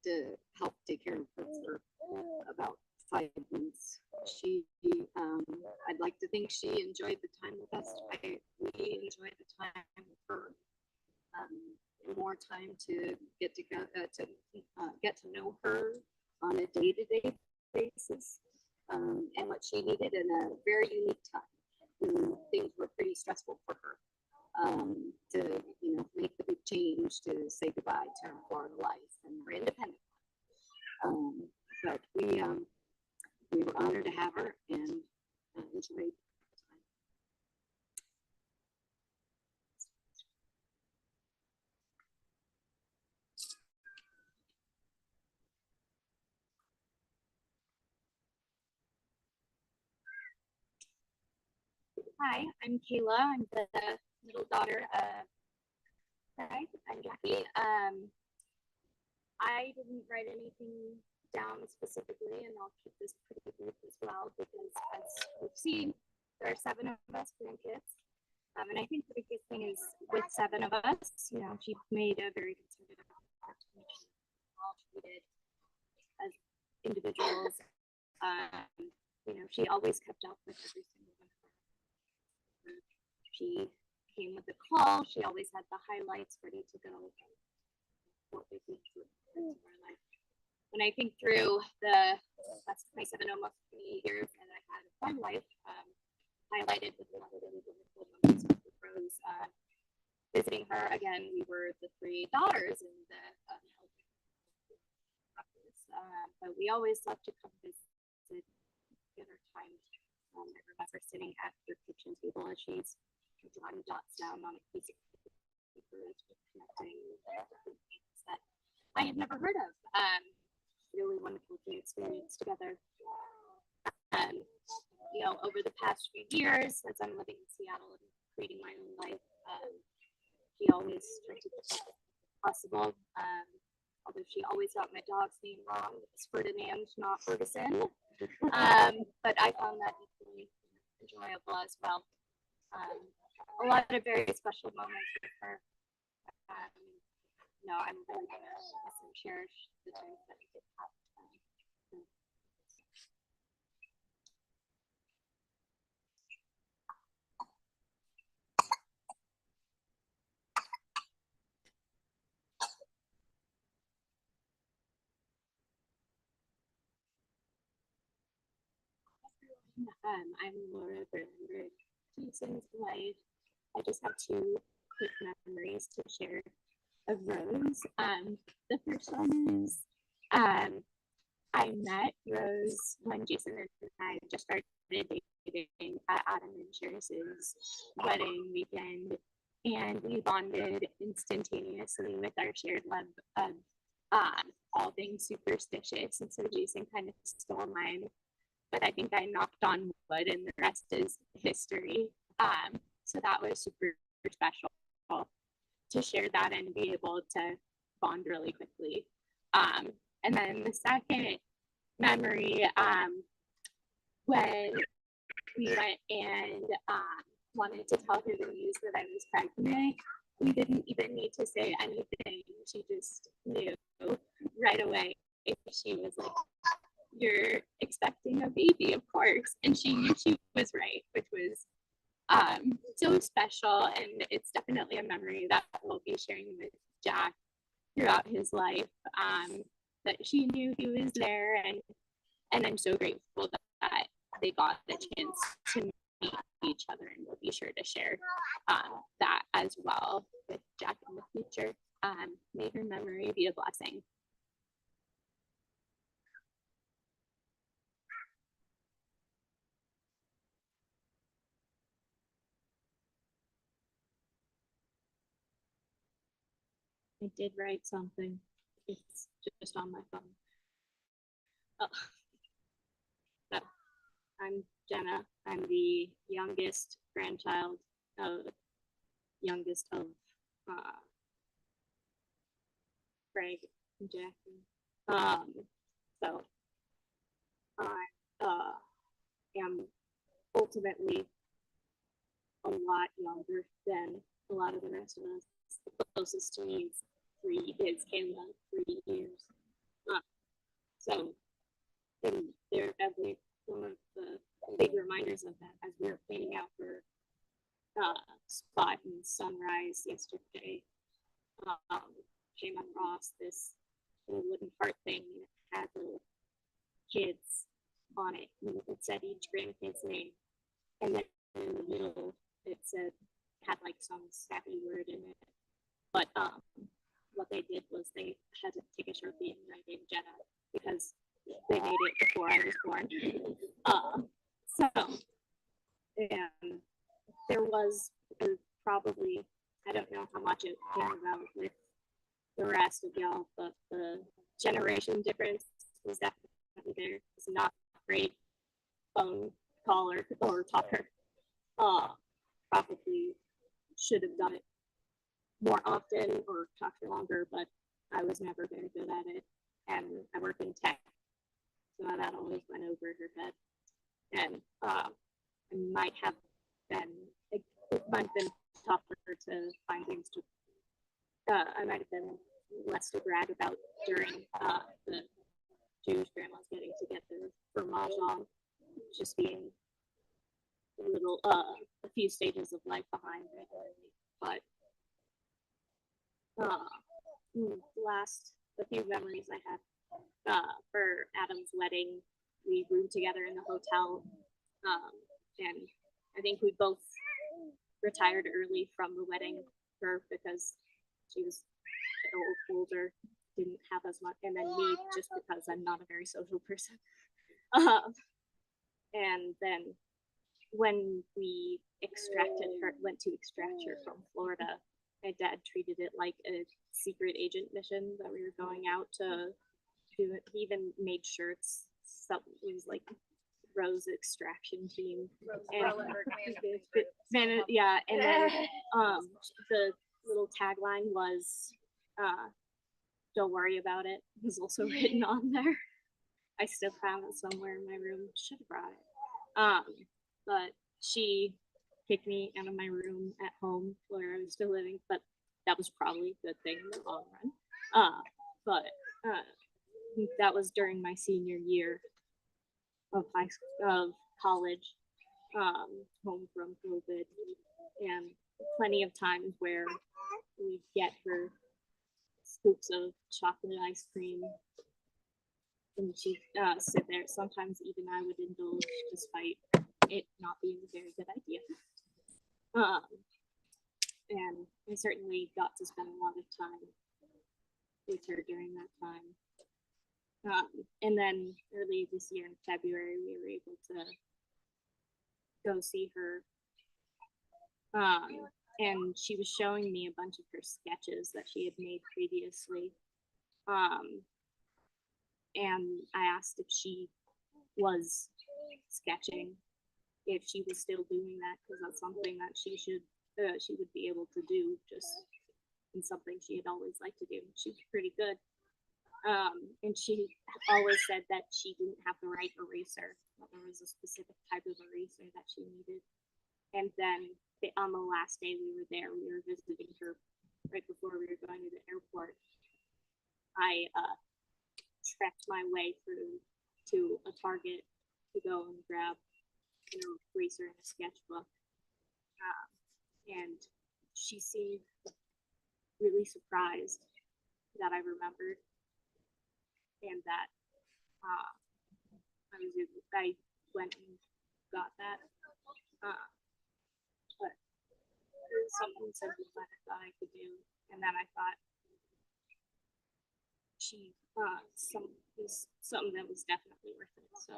to help take care of her for about 5 months. I'd like to think she enjoyed the time with us. We enjoyed the time with her. More time to get to know her on a day-to-day basis, and what she needed in a very unique time when things were pretty stressful for her, to make the big change to say goodbye to her Florida life and her independent life. But we were honored to have her and enjoyed. Hi, I'm Kayla. I'm the middle daughter of Craig. I'm Jackie. I didn't write anything down specifically, and I'll keep this pretty brief as well, because as we've seen, there are 7 of us grandkids. And I think the biggest thing is with 7 of us, she made a very concerted effort to make sure we're all treated as individuals. She always kept up with every single one of us. She came with a call. She always had the highlights ready to go. What we think through our life. When I think through that's my 7 almost 3 years that I had of my life, highlighted with a lot of really wonderful moments with Rose. Visiting her again, we were the 3 daughters in the but we always loved to come visit, get our time. I remember sitting at her kitchen table as she's drawing dots down on a piece of paper as we're connecting that I had never heard of. Really wonderful to experience together. Over the past few years, as I'm living in Seattle and creating my own life, she always tried to do that possible. Although she always got my dog's name wrong, it's Ferdinand, not Ferguson. But I found that equally enjoyable as well. A lot of very special moments with her. I'm really going to miss and cherish the times that we did have. I'm Laura Berlinberg, Jason's wife. I just have 2 quick memories to share of Rose. The first one is I met Rose when Jason and I just started dating at Adam and Cherish's wedding weekend, and we bonded instantaneously with our shared love of all things superstitious. And so Jason kind of stole mine, but I think I knocked on wood, and the rest is history. So that was super special to share that and be able to bond really quickly. And then the second memory, when we went and wanted to tell her the news that I was pregnant, we didn't even need to say anything. She just knew right away. She was like, "You're expecting a baby, of course." And she knew she was right, which was so special, and it's definitely a memory that we'll be sharing with Jack throughout his life. That she knew he was there, and I'm so grateful that they got the chance to meet each other, and we'll be sure to share that as well with Jack in the future. May her memory be a blessing. I did write something. It's just on my phone. Oh. So, I'm Jenna. I'm the youngest grandchild of Craig and Jackie. So I am ultimately a lot younger than a lot of the rest of us. The closest to me is Kayla, 3 years. So they're definitely one of the big reminders of that as we were planning out for spot and sunrise yesterday. Came across this wooden cart thing, and it had little kids on it, and it said each grandkid's name, and then in the middle it had like some sappy word in it. But what they did was they had to take a Sharpie and write in Jenna because they made it before I was born. And there was probably, I don't know how much it came about with the rest of y'all, but the generation difference was definitely there. It's not great phone call or talker. Probably should have done it more often or talked for longer, but I was never very good at it. And I work in tech, so that always went over her head. And it might have been tougher to find things to, I might have been less to brag about during the Jewish grandmas getting together for Mahjong, just being a few stages of life behind regularly. But a few memories I had for Adam's wedding, we roomed together in the hotel, and I think we both retired early from the wedding because she was older, didn't have as much, and then me just because I'm not a very social person. And then when we went to extract her from Florida, my dad treated it like a secret agent mission that we were going out to do. He even made shirts. So it was like Rose Extraction Team. And yeah, and then the little tagline was "Don't worry about it." It was also written on there. I still have it somewhere in my room. Should have brought it. But she kicked me out of my room at home where I was still living, but that was probably a good thing in the long run. But that was during my senior year of college, home from COVID, and plenty of times where we get her scoops of chocolate ice cream, and she'd sit there. Sometimes even I would indulge, despite it not being a very good idea. And I certainly got to spend a lot of time with her during that time. And then early this year in February, we were able to go see her. And she was showing me a bunch of her sketches that she had made previously. And I asked if she was sketching, if she was still doing that, because that's something that she would be able to do, just in something she had always liked to do. She was pretty good. And she always said that she didn't have the right eraser, that there was a specific type of eraser that she needed. And then on the last day we were there, we were visiting her right before we were going to the airport. I trekked my way through to a Target to go and grab an eraser and a sketchbook. and she seemed really surprised that I remembered and that I went and got that. But it was something simple that I thought I could do, and then I thought she something that was definitely worth it. So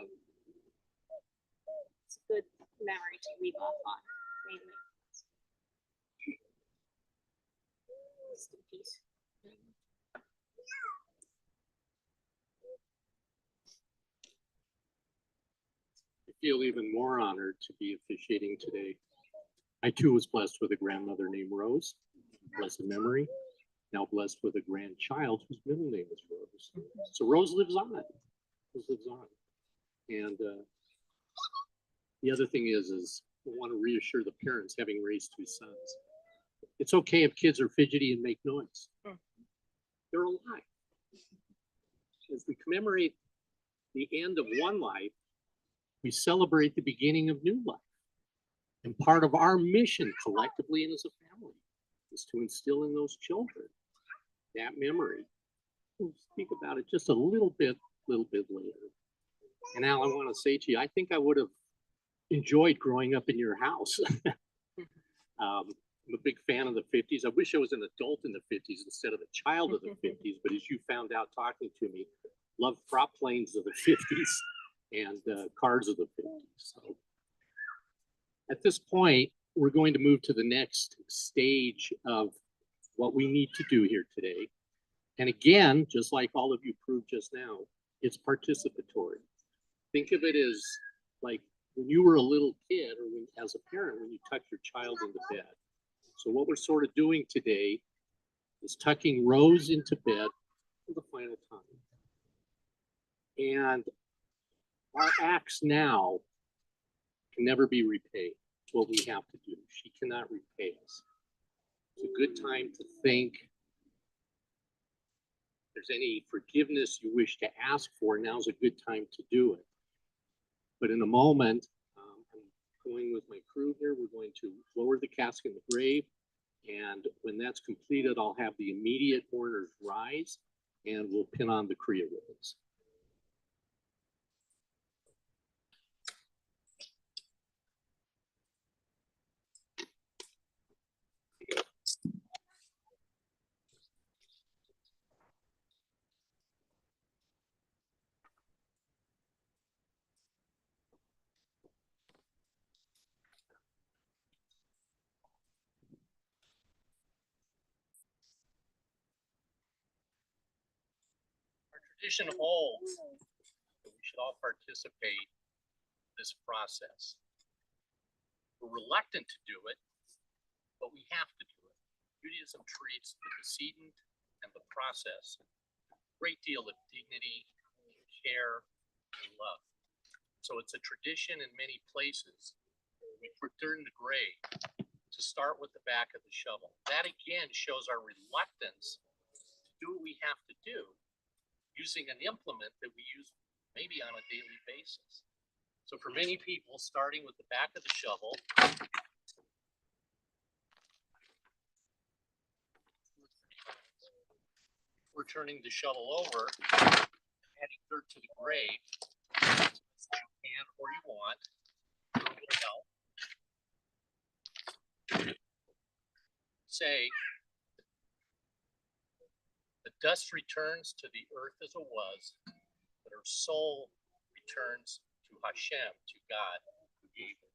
it's a good memory to leave off on, mainly. Rest in peace. I feel even more honored to be officiating today. I too was blessed with a grandmother named Rose, blessed memory. Now blessed with a grandchild whose middle name is Rose. So Rose lives on. Rose lives on. And the other thing is I want to reassure the parents having raised two sons. It's okay if kids are fidgety and make noise. They're alive. As we commemorate the end of one life, we celebrate the beginning of new life. And part of our mission collectively and as a family is to instill in those children that memory. We'll speak about it just a little bit later. And Al, I want to say to you, I think I would have enjoyed growing up in your house. I'm a big fan of the 50s. I wish I was an adult in the 50s instead of a child of the 50s, but as you found out talking to me, loved prop planes of the 50s and cars of the 50s. So at this point, we're going to move to the next stage of what we need to do here today. And again, just like all of you proved just now, it's participatory. Think of it as like when you were a little kid or when, as a parent, when you tuck your child into bed. So what we're sort of doing today is tucking Rose into bed for the final time. And our acts now can never be repaid. It's what we have to do. She cannot repay us. It's a good time to think. If there's any forgiveness you wish to ask for, now's a good time to do it. But in a moment, I'm going with my crew here. We're going to lower the casket in the grave. And when that's completed, I'll have the immediate mourners rise and we'll pin on the Kriya ribbons. Tradition holds that we should all participate in this process. We're reluctant to do it, but we have to do it. Judaism treats the decedent and the process a great deal of dignity, care, and love. So it's a tradition in many places. We return the grave to start with the back of the shovel. That again shows our reluctance to do what we have to do, using an implement that we use maybe on a daily basis. So for many people, starting with the back of the shovel, we're turning the shovel over, adding dirt to the grave, as you can or you want, a little bit of help. Say, the dust returns to the earth as it was, but her soul returns to Hashem, to God, who gave it.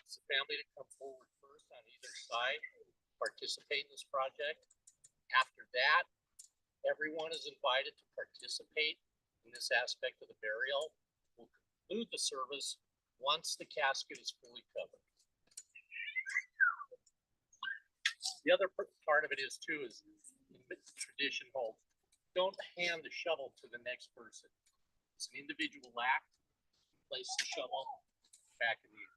It's the family to come forward first on either side, participate in this project. After that, everyone is invited to participate in this aspect of the burial. We'll conclude the service once the casket is fully covered. The other part of it is too, is tradition holds, don't hand the shovel to the next person. It's an individual act. Place the shovel back in the earth.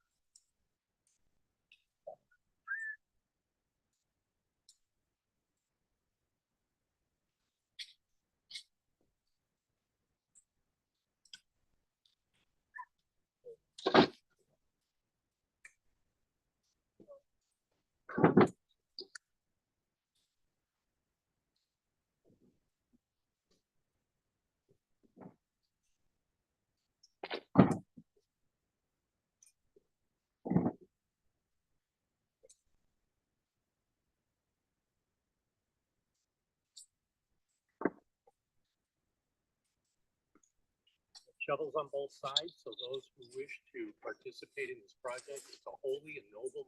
shovels on both sides, so those who wish to participate in this project, it's a holy and noble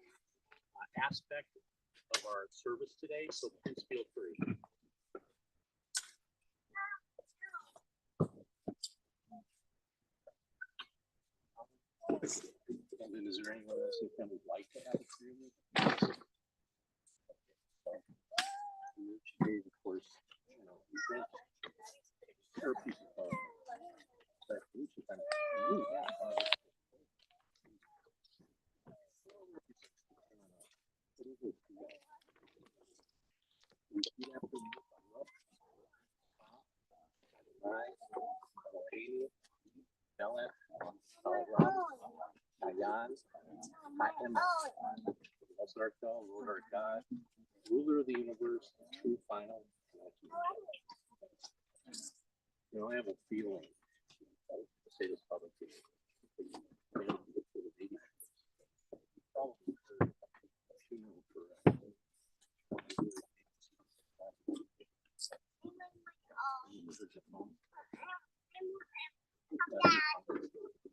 aspect of our service today, so please feel free. And is there anyone else that would like to have a career with? Today, of course, you know, there are people that we should kind of move that. Lord our God, ruler of the universe, true final. You know, I have a feeling. I'll say this publicly. The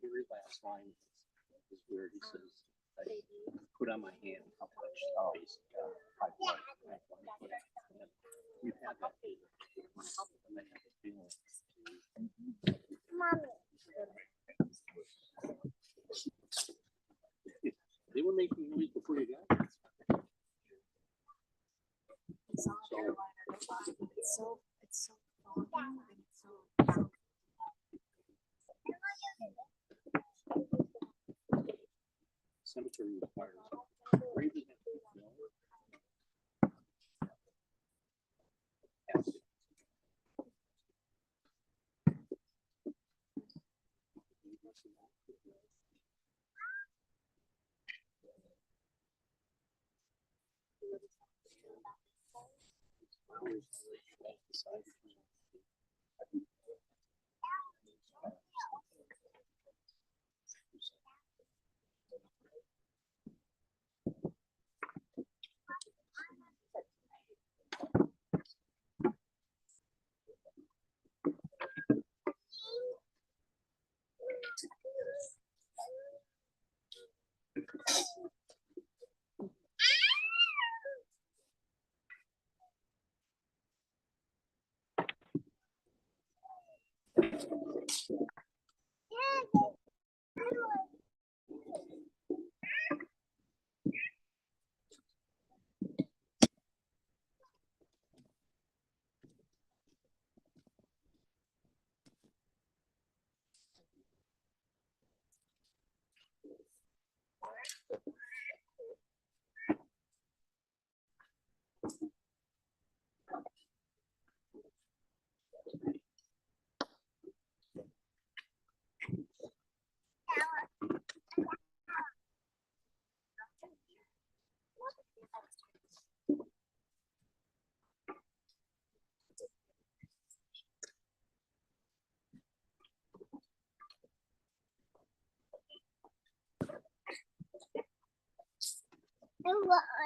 very last line is where he says, I put on my hand how much space we've had that and then have a feeling. They were making noise before you got here. It's so fun and it's so Cemetery requires graves have to be filled.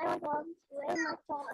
I love very much on.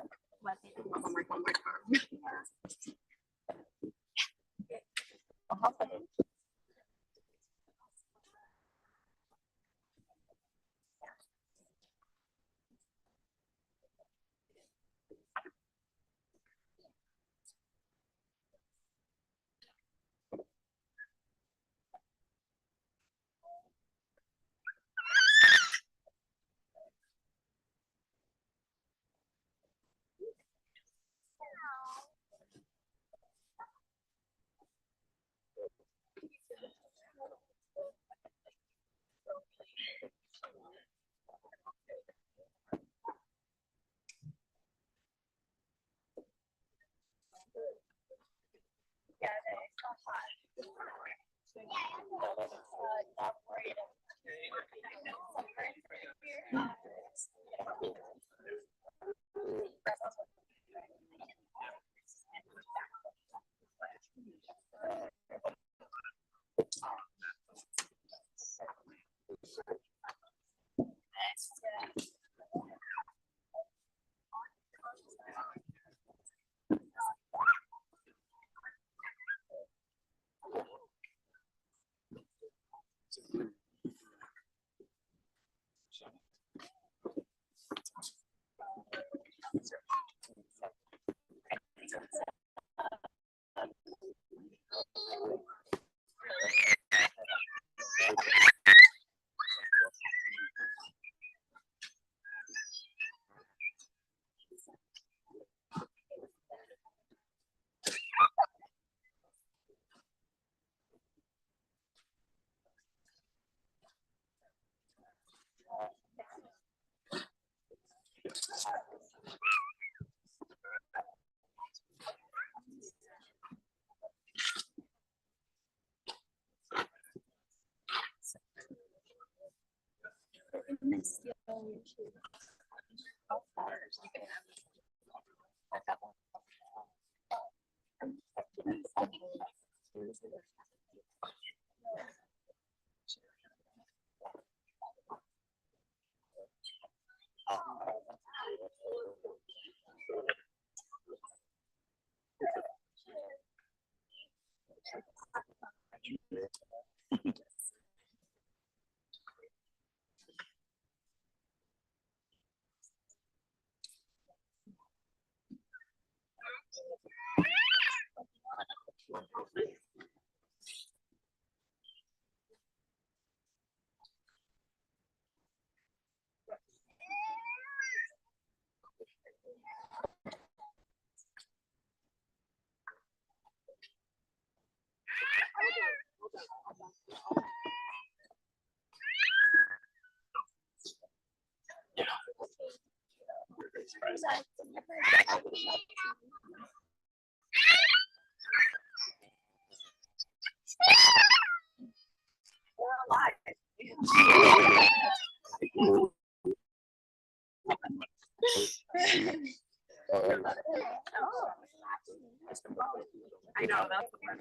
I know, that's the part.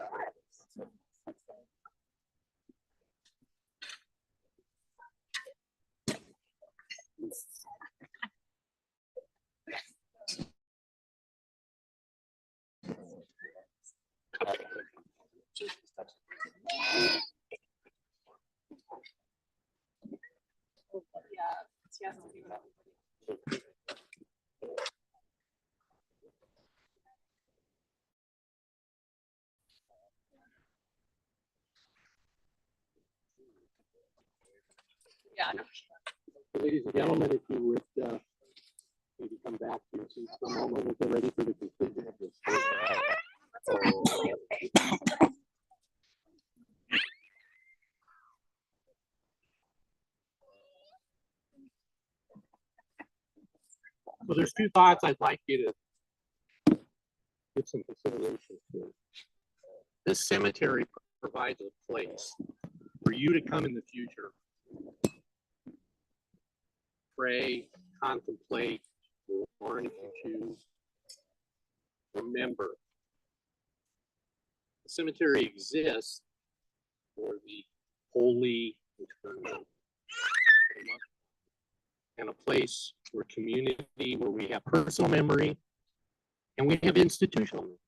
Yeah, no. Ladies and gentlemen, if you would maybe come back to your seats for a moment, we'll get ready for the conclusion of this. So there's two thoughts I'd like you to give some consideration to. This cemetery provides a place for you to come in the future, pray, contemplate, mourn if you choose, remember. The cemetery exists for the holy eternal, and a place where community, where we have personal memory and we have institutional memory.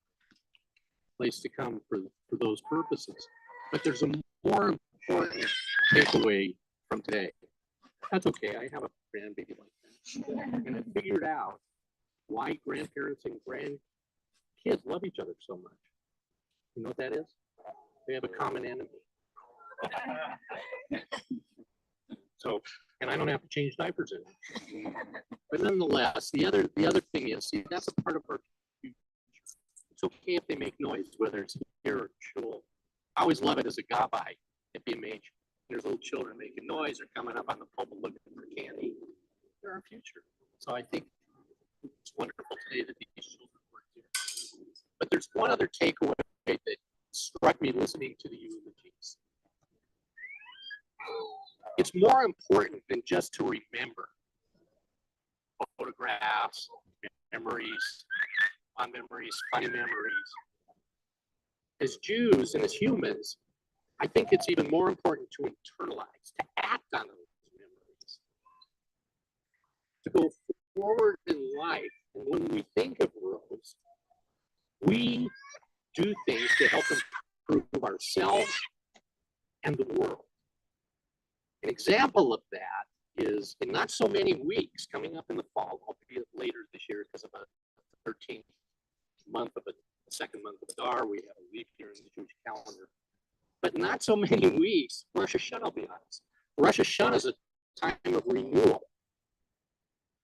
Place to come for those purposes. But there's a more important takeaway from today. That's okay. I have a grandbaby like that. And I figured out why grandparents and grandkids love each other so much. You know what that is? They have a common enemy. So, and I don't have to change diapers in it. But nonetheless, the other thing is, see, that's a part of our future. It's okay if they make noise, whether it's here or school. I always love it as a gabbai at BMH. There's little children making noise or coming up on the pulpit looking for candy. They're our future. So I think it's wonderful today that these children work here. But there's one other takeaway that struck me listening to the eulogies. It's more important than just to remember photographs, memories, fun memories, funny memories. As Jews and as humans, I think it's even more important to internalize, to act on those memories, to go forward in life. And when we think of Rose, we do things to help improve ourselves and the world. An example of that is in not so many weeks, coming up in the fall, albeit later this year because of a 13th month of the second month of Adar, we have a leap year in the Jewish calendar. But not so many weeks, Rosh Hashanah, I'll be honest. Rosh Hashanah is a time of renewal.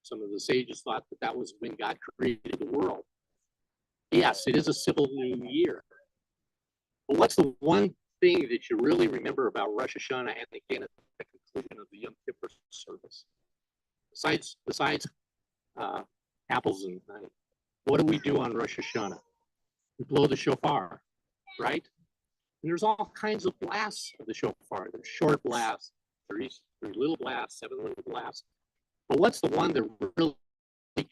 Some of the sages thought that was when God created the world. Yes, it is a civil new year. But what's the one thing that you really remember about Rosh Hashanah and again at the conclusion of the Yom Kippur service? Besides apples and honey, what do we do on Rosh Hashanah? We blow the shofar, right? And there's all kinds of blasts of the shofar. There's short blasts, 3 little blasts, 7 little blasts. But what's the one that really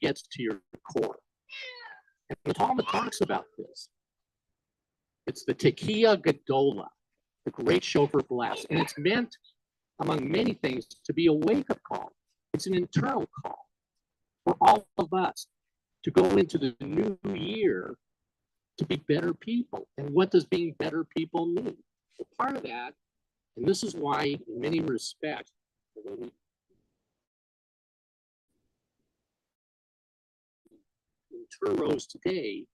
gets to your core? And the Talmud talks about this. It's the Tekiah Gedola, the great shofar blast. And it's meant, among many things, to be a wake-up call. It's an internal call for all of us to go into the new year to be better people. And what does being better people mean? Well, part of that, and this is why, in many respects, in Turos today,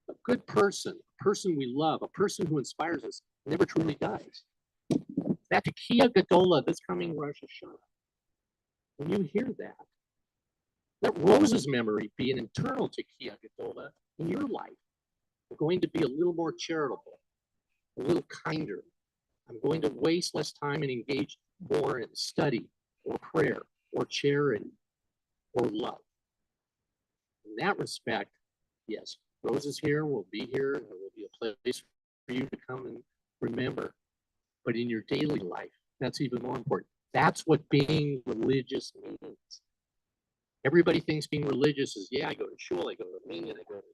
a good person, a person we love, a person who inspires us, never truly dies. That Tekiah Gedola this coming Rosh Hashanah, when you hear that, let Rose's memory be an internal Tekiah Gedola in your life. I'm going to be a little more charitable, a little kinder. I'm going to waste less time and engage more in study or prayer or charity or love. In that respect, yes, Rose is here, will be here, and there will be a place for you to come and remember. But in your daily life, that's even more important. That's what being religious means. Everybody thinks being religious is, yeah, I go to shul, I go to minyan, I go to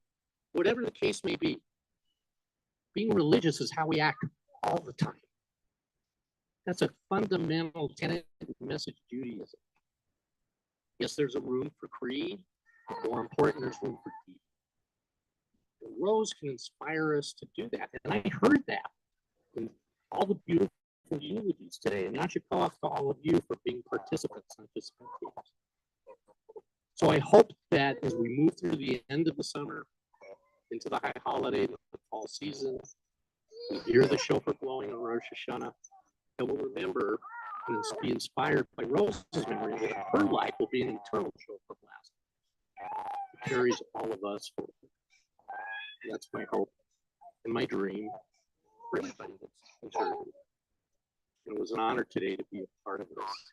whatever the case may be. Being religious is how we act all the time. That's a fundamental tenet and message of Judaism. Yes, there's a room for creed, but more important, there's room for deed. And Rose can inspire us to do that. And I heard that in all the beautiful eulogies today. And Yashikov to all of you for being participants, not just spectators. So I hope that as we move through the end of the summer, into the high holiday, the fall season, we hear the shofar blowing on Rosh Hashanah, and we'll remember and be inspired by Rose's memory that her life will be an eternal shofar blast. It carries all of us forward. That's my hope and my dream for everybody that's concerned. It was an honor today to be a part of this.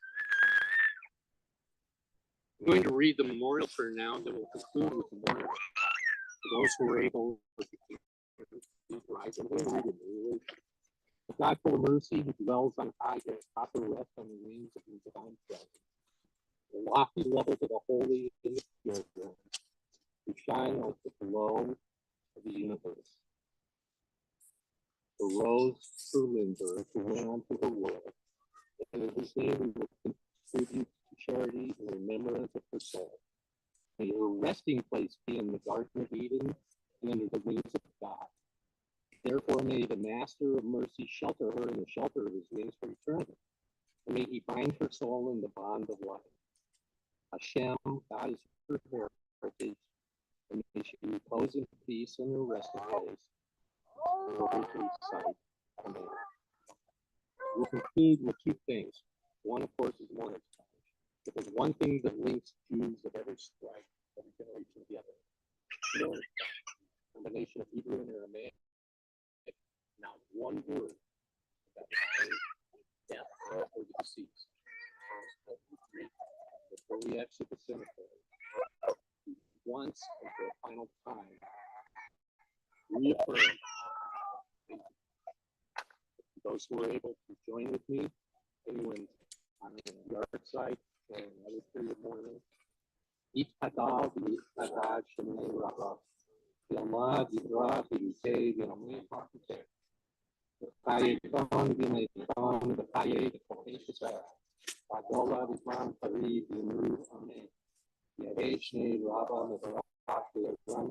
I'm going to read the memorial prayer now, and then we'll conclude with the memorial. For those who are able, please rise. I'm going to read it in English. The God full of mercy, who dwells on high, grant proper rest on the wings of his divine presence. The lofty levels of the holy in the pure one, who shine like the glow of the universe. The rose Berlinberg, who went on to the world, and in his name we will contribute to charity in remembrance of her soul. May her resting place be in the Garden of Eden and under the wings of God. Therefore, may the Master of Mercy shelter her in the shelter of his wings for eternity. And may he bind her soul in the bond of life. Hashem, God is her heritage, and may she repose in peace in her resting place. Sight. Amen. We'll conclude with two things. One, of course, is mourning. If there's one thing that links Jews of every stripe, every generation together, combination of Hebrew and Aramaic, not one word about death or the deceased. Before we exit the cemetery, once and for a final time, reaffirm those who are able to join with me, anyone on the yard side and another period of mourning. Itadal, Itadal, Shemay Rabba, Yama, Dibra, Yusei, Yamay, Pakite, the Kaye Ton, Vimay Ton, the Kaye, the Kokesha, Adola, the Grand Paris, the Move, Amen. Yaveshne, Rabba, the Barak, the Run,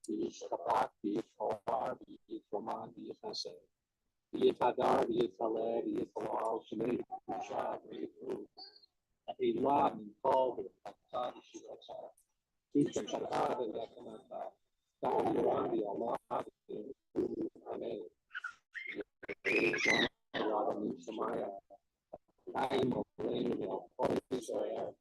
the Shapaki, Kawar, the Roman, the Hase, the Itadar, the Italeh, the Italal, Shemay, the Shah, the Food. A lot and called the Fatah, the Shakara, the Yakamata, Tawiran, the Allah, the Amen. Rabbi Samaya, I'm a plane, the police are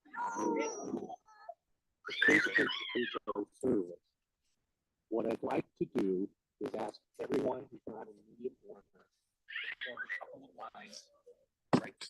what I'd like to do is ask everyone who's not an immediate mourner, right